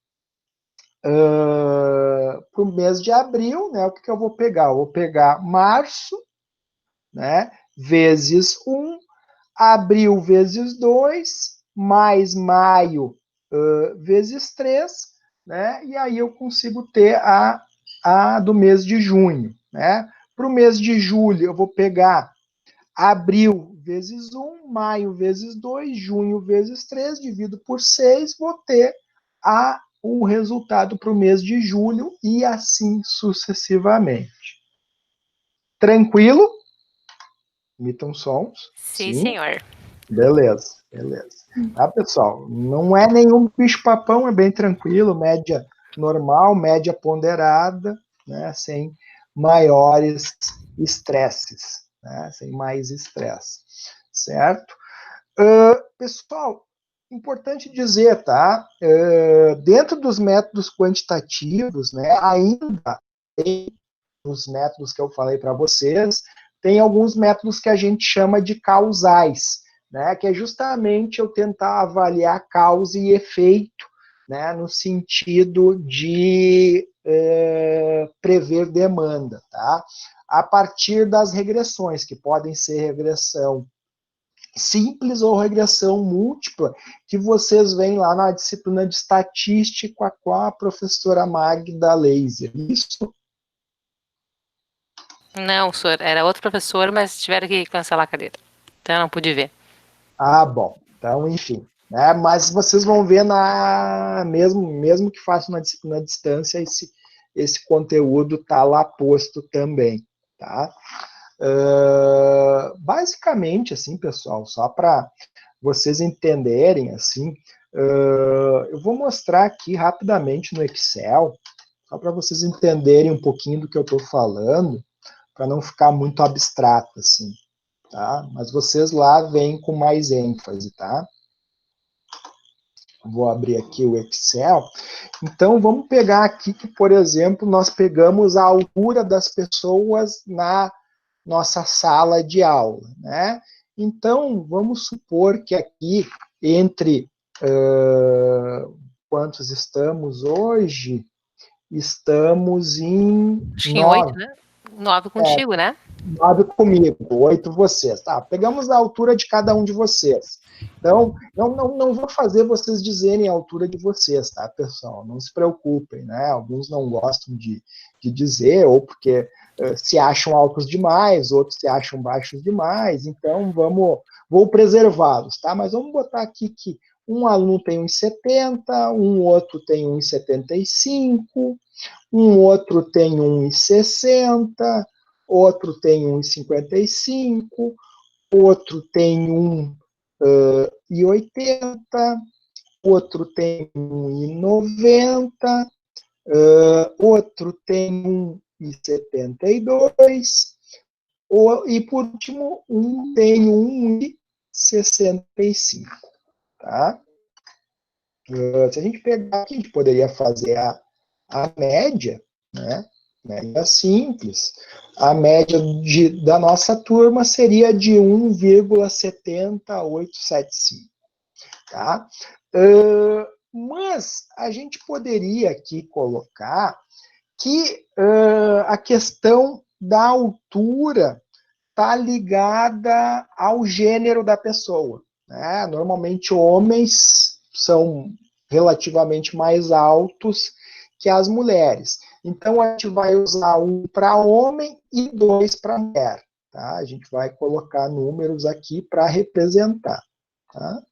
Speaker 1: para o mês de abril, né, o que eu vou pegar? Eu vou pegar março, né, vezes 1, abril vezes 2, mais maio vezes 3, né, e aí eu consigo ter a do mês de junho, né? Para o mês de julho, eu vou pegar abril vezes 1, maio vezes 2, junho vezes 3, divido por 6, vou ter o resultado para o mês de julho e assim sucessivamente. Tranquilo? Emitam sons.
Speaker 2: Sim, senhor.
Speaker 1: Beleza. Tá, pessoal? Não é nenhum bicho-papão, é bem tranquilo, média normal, média ponderada, né? Sem maiores estresses, né? Sem mais estresse, certo? Pessoal, importante dizer, tá? Dentro dos métodos quantitativos, né? Ainda tem os métodos que eu falei para vocês, tem alguns métodos que a gente chama de causais, né, que é justamente eu tentar avaliar causa e efeito, né, no sentido de prever demanda, tá? A partir das regressões, que podem ser regressão simples ou regressão múltipla, que vocês veem lá na disciplina de estatística com a professora Magda Laser. Isso.
Speaker 2: Não, senhor, era outro professor, mas tiveram que cancelar a cadeira. Então eu não pude ver.
Speaker 1: Bom. Então, enfim. Né, mas vocês vão ver mesmo que façam na disciplina à distância, esse conteúdo está lá posto também. Tá? Basicamente, assim, pessoal, só para vocês entenderem, assim, eu vou mostrar aqui rapidamente no Excel, só para vocês entenderem um pouquinho do que eu estou falando, para não ficar muito abstrato, assim, tá? Mas vocês lá vêm com mais ênfase, tá? Vou abrir aqui o Excel. Então, vamos pegar aqui que, por exemplo, nós pegamos a altura das pessoas na nossa sala de aula, né? Então, vamos supor que aqui, entre quantos estamos hoje? Estamos em
Speaker 2: Acho que em 8,
Speaker 1: 9.
Speaker 2: né? 9 contigo, né?
Speaker 1: 9 comigo, 8 vocês. Tá, pegamos a altura de cada um de vocês. Então, não vou fazer vocês dizerem a altura de vocês, tá, pessoal? Não se preocupem, né? Alguns não gostam de dizer, ou porque se acham altos demais, outros se acham baixos demais. Então, vou preservá-los, tá? Mas vamos botar aqui que um aluno tem 1,70, um outro tem 1,75, um outro tem 1,60, outro tem 1,55, outro tem 1,80, outro tem 1,90, outro tem 1,72, e por último, um tem 1,65. Tá? Se a gente pegar aqui, a gente poderia fazer a média, né? Média simples. A média da nossa turma seria de 1,7875. Tá? Mas a gente poderia aqui colocar que a questão da altura está ligada ao gênero da pessoa, né? Normalmente homens são relativamente mais altos que as mulheres. Então a gente vai usar 1 para homem e 2 para mulher. Tá? A gente vai colocar números aqui para representar. Tá?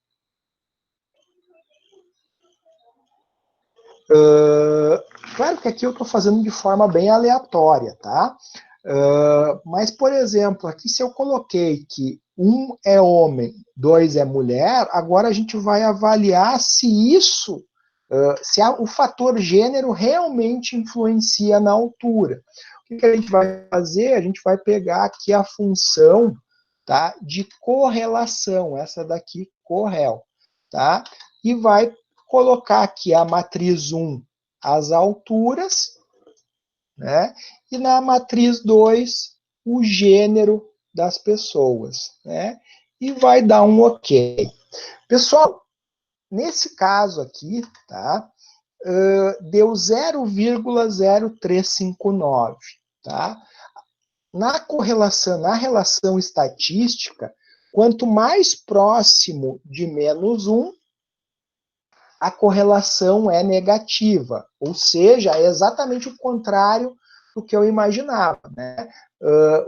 Speaker 1: Claro que aqui eu estou fazendo de forma bem aleatória, tá? Mas, por exemplo, aqui se eu coloquei que 1 é homem, 2 é mulher, agora a gente vai avaliar se isso, se o fator gênero realmente influencia na altura. O que a gente vai fazer? A gente vai pegar aqui a função, tá, de correlação, essa daqui, correl, tá? E vai colocar aqui a matriz 1, as alturas, né? E na matriz 2, o gênero das pessoas, né? E vai dar um OK. Pessoal, nesse caso aqui, tá? Deu 0,0359, tá? Na relação estatística, quanto mais próximo de -1, a correlação é negativa, ou seja, é exatamente o contrário do que eu imaginava, né?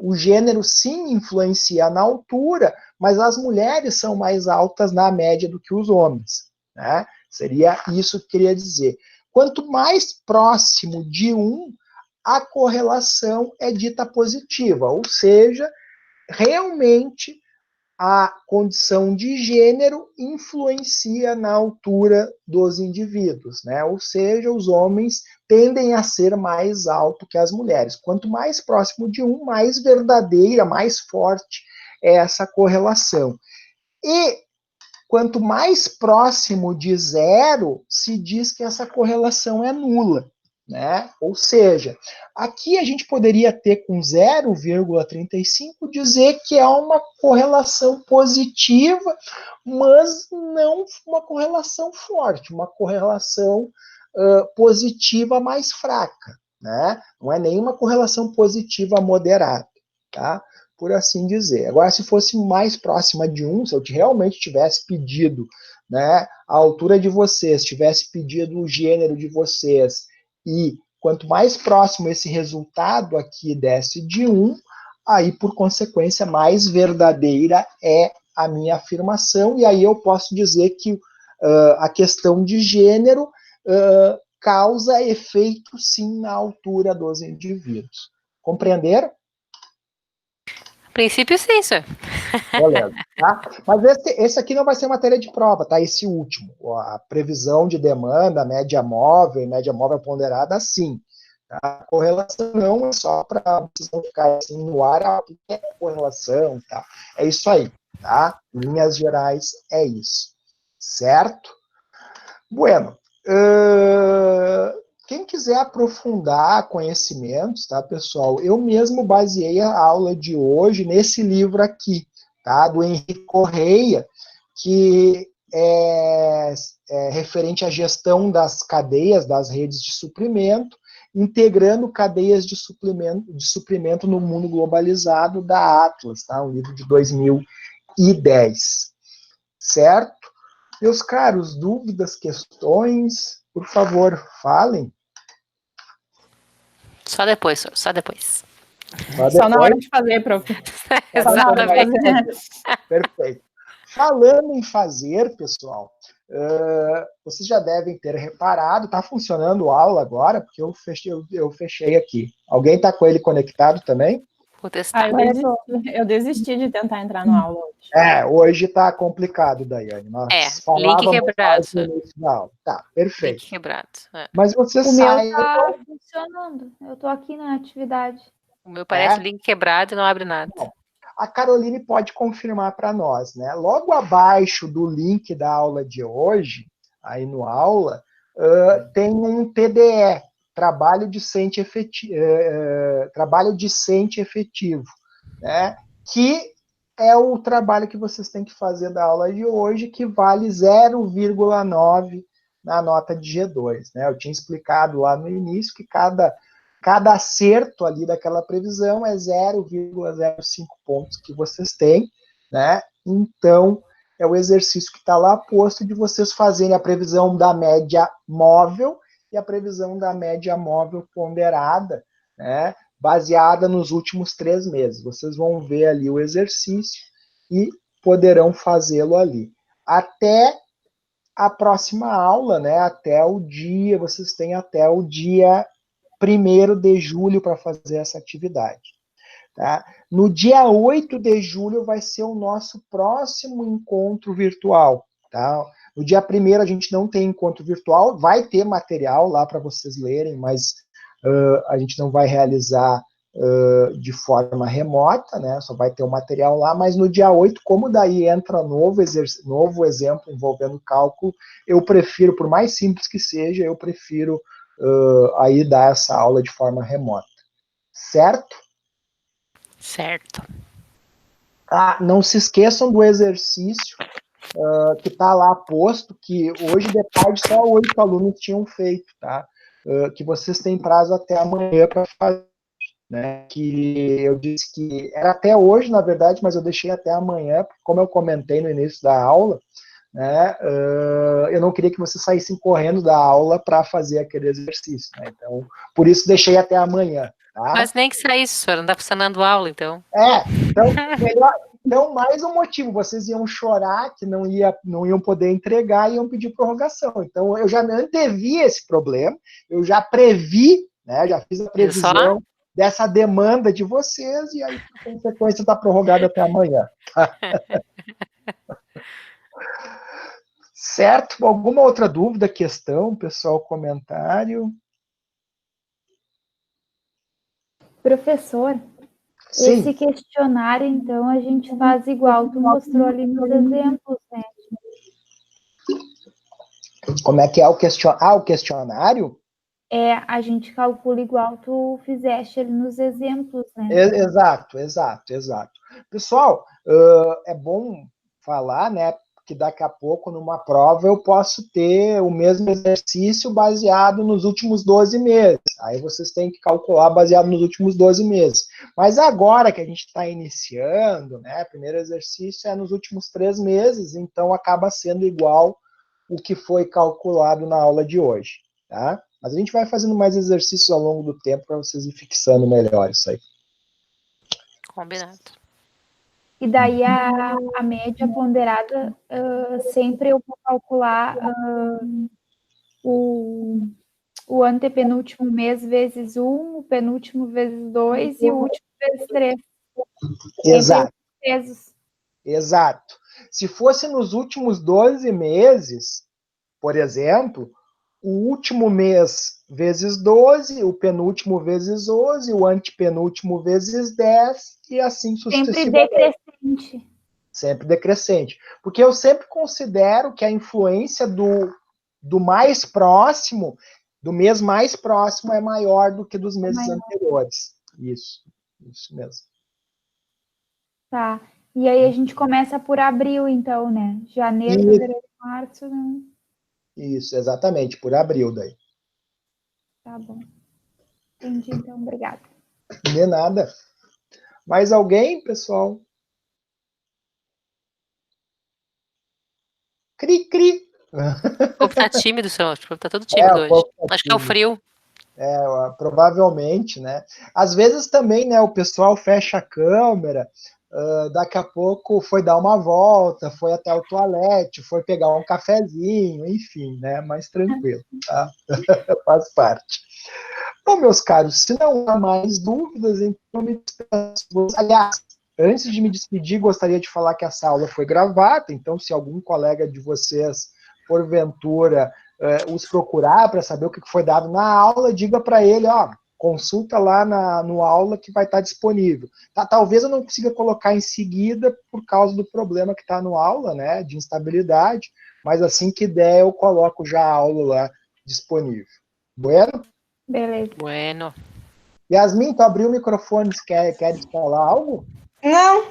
Speaker 1: O gênero sim influencia na altura, mas as mulheres são mais altas na média do que os homens, né? Seria isso que eu queria dizer. Quanto mais próximo de 1, a correlação é dita positiva, ou seja, realmente a condição de gênero influencia na altura dos indivíduos, né? Ou seja, os homens tendem a ser mais altos que as mulheres. Quanto mais próximo de 1, mais verdadeira, mais forte é essa correlação. E quanto mais próximo de 0, se diz que essa correlação é nula, né? Ou seja, aqui a gente poderia ter com 0,35 dizer que é uma correlação positiva, mas não uma correlação forte, uma correlação positiva mais fraca, né? Não é nenhuma correlação positiva moderada, tá? Por assim dizer. Agora, se fosse mais próxima de 1, se eu realmente tivesse pedido, né, a altura de vocês, tivesse pedido o gênero de vocês, e quanto mais próximo esse resultado aqui desse de 1, aí, por consequência, mais verdadeira é a minha afirmação, e aí eu posso dizer que a questão de gênero causa efeito, sim, na altura dos indivíduos. Compreenderam?
Speaker 2: Princípio sim, senhor.
Speaker 1: Beleza, tá? Mas esse aqui não vai ser matéria de prova, tá? Esse último. A previsão de demanda, média móvel ponderada, sim. Tá? A correlação não é só para vocês não ficarem assim no ar, o que é correlação, tá? É isso aí, tá? Em linhas gerais, é isso. Certo? Bueno. Quem quiser aprofundar conhecimentos, tá, pessoal? Eu mesmo baseei a aula de hoje nesse livro aqui, tá? Do Henrique Correia, que é referente à gestão das cadeias, das redes de suprimento, integrando cadeias de suprimento no mundo globalizado da Atlas, tá? Um livro de 2010. Certo? Meus caros, dúvidas, questões, por favor, falem.
Speaker 2: Só depois, senhor, só depois.
Speaker 5: Só na hora de fazer, prof.
Speaker 2: Exatamente.
Speaker 1: Perfeito. Falando em fazer, pessoal, vocês já devem ter reparado, está funcionando a aula agora, porque eu fechei aqui. Alguém está com ele conectado também?
Speaker 2: Vou testar.
Speaker 5: Eu desisti de tentar entrar no aula hoje.
Speaker 1: Hoje está complicado, Daiane. Nós
Speaker 2: link quebrado.
Speaker 1: No início da aula. Tá, perfeito.
Speaker 2: Link quebrado.
Speaker 1: Mas você
Speaker 5: O
Speaker 1: sai...
Speaker 5: meu tá funcionando. Eu estou aqui na atividade.
Speaker 2: O meu parece link quebrado e não abre nada.
Speaker 1: Bom, a Caroline pode confirmar para nós, né? Logo abaixo do link da aula de hoje, aí no aula, tem um TDE, Trabalho Discente Efetivo, né? Que é o trabalho que vocês têm que fazer da aula de hoje, que vale 0,9 na nota de G2, né? Eu tinha explicado lá no início que cada cada acerto ali daquela previsão é 0,05 pontos que vocês têm, né? Então, é o exercício que está lá posto de vocês fazerem a previsão da média móvel e a previsão da média móvel ponderada, né? Baseada nos últimos 3 meses. Vocês vão ver ali o exercício e poderão fazê-lo ali. Até a próxima aula, né? Até o dia, vocês têm até o dia 1º de julho para fazer essa atividade. Tá? No dia 8 de julho vai ser o nosso próximo encontro virtual. Tá? No dia 1º a gente não tem encontro virtual, vai ter material lá para vocês lerem, mas a gente não vai realizar de forma remota, né? Só vai ter o material lá, mas no dia 8, como daí entra novo exemplo envolvendo cálculo, eu prefiro, por mais simples que seja, eu prefiro aí dar essa aula de forma remota. Certo?
Speaker 2: Certo.
Speaker 1: Ah, não se esqueçam do exercício que está lá posto, que hoje de tarde só 8 alunos tinham feito, tá? Que vocês têm prazo até amanhã para fazer, né? Que eu disse que era até hoje, na verdade, mas eu deixei até amanhã, porque como eu comentei no início da aula, né? Eu não queria que vocês saíssem correndo da aula para fazer aquele exercício, né? Então, por isso deixei até amanhã. Tá?
Speaker 2: Mas nem que saísse, senhor, não dá funcionando aula, então.
Speaker 1: Então, melhor, então, mais um motivo, vocês iam chorar que não iam poder entregar e iam pedir prorrogação. Então, eu já antevi esse problema, eu já previ, né, já fiz a previsão dessa demanda de vocês, e aí, por consequência, está prorrogado até amanhã. Certo? Alguma outra dúvida, questão, pessoal, comentário?
Speaker 5: Professor,
Speaker 1: Sim.
Speaker 5: Esse questionário, então, a gente faz igual tu mostrou ali nos exemplos, né?
Speaker 1: Como é que é o questionário? Ah, o questionário?
Speaker 5: A gente calcula igual tu fizeste ali nos exemplos, né?
Speaker 1: Exato. Pessoal, é bom falar, né, que daqui a pouco, numa prova, eu posso ter o mesmo exercício baseado nos últimos 12 meses. Aí vocês têm que calcular baseado nos últimos 12 meses. Mas agora que a gente está iniciando, né, o primeiro exercício é nos últimos 3 meses, então acaba sendo igual o que foi calculado na aula de hoje, tá? Mas a gente vai fazendo mais exercícios ao longo do tempo para vocês ir fixando melhor isso aí. Combinado.
Speaker 5: E daí a média ponderada, sempre eu vou calcular o antepenúltimo mês vezes 1, o penúltimo vezes 2 e o último vezes 3.
Speaker 1: Exato. Exato. Se fosse nos últimos 12 meses, por exemplo, o último mês vezes 12, o penúltimo vezes 11, o antepenúltimo vezes 10, e assim sucessivamente.
Speaker 5: Sempre decrescente.
Speaker 1: Sempre decrescente. Porque eu sempre considero que a influência do mais próximo, do mês mais próximo, é maior do que dos meses anteriores. Isso mesmo.
Speaker 5: Tá. E aí a gente começa por abril, então, né? Janeiro, fevereiro, março, né?
Speaker 1: Isso, exatamente, por abril daí.
Speaker 5: Tá bom. Entendi, então, obrigada.
Speaker 1: De nada. Mais alguém, pessoal? Cri.
Speaker 2: O povo tá tímido, senhor. O povo tá todo tímido hoje. Acho que é o frio.
Speaker 1: Provavelmente, né? Às vezes também, né, o pessoal fecha a câmera, daqui a pouco foi dar uma volta, foi até o toalete, foi pegar um cafezinho, enfim, né? Mais tranquilo, tá? Faz parte. Bom, meus caros, se não há mais dúvidas, então me despeço. Aliás, antes de me despedir, gostaria de falar que essa aula foi gravada, então se algum colega de vocês, porventura, os procurar para saber o que foi dado na aula, diga para ele, consulta lá no aula que vai estar disponível. Tá, talvez eu não consiga colocar em seguida por causa do problema que está no aula, né, de instabilidade, mas assim que der eu coloco já a aula lá disponível. Bueno?
Speaker 5: Beleza.
Speaker 2: Bueno.
Speaker 1: Yasmin, tu abriu o microfone, quer falar algo?
Speaker 6: Não.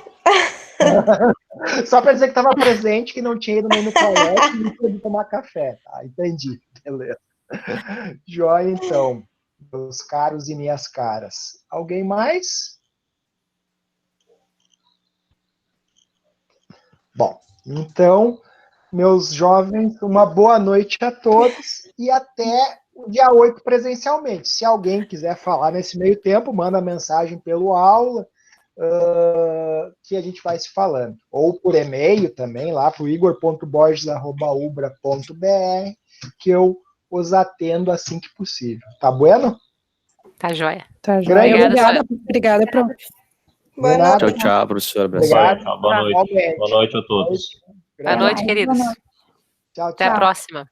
Speaker 1: Só para dizer que estava presente, que não tinha ido nem no toalete e não pôde tomar café. Tá, entendi. Beleza. Joia, então. meus caros e minhas caras. Alguém mais? Bom, então, meus jovens, uma boa noite a todos e até o dia 8 presencialmente. Se alguém quiser falar nesse meio tempo, manda mensagem pelo aula, que a gente vai se falando. Ou por e-mail também, lá para o igor.borges@ubra.br, que eu os atendo assim que possível. Tá bueno?
Speaker 2: Tá joia.
Speaker 6: Tá joia. Obrigada, prof.
Speaker 3: Tchau, tchau, professor.
Speaker 1: Obrigado.
Speaker 4: Boa noite. Boa noite a todos.
Speaker 2: Boa noite, queridos.
Speaker 1: Tchau, tchau.
Speaker 2: Até a próxima.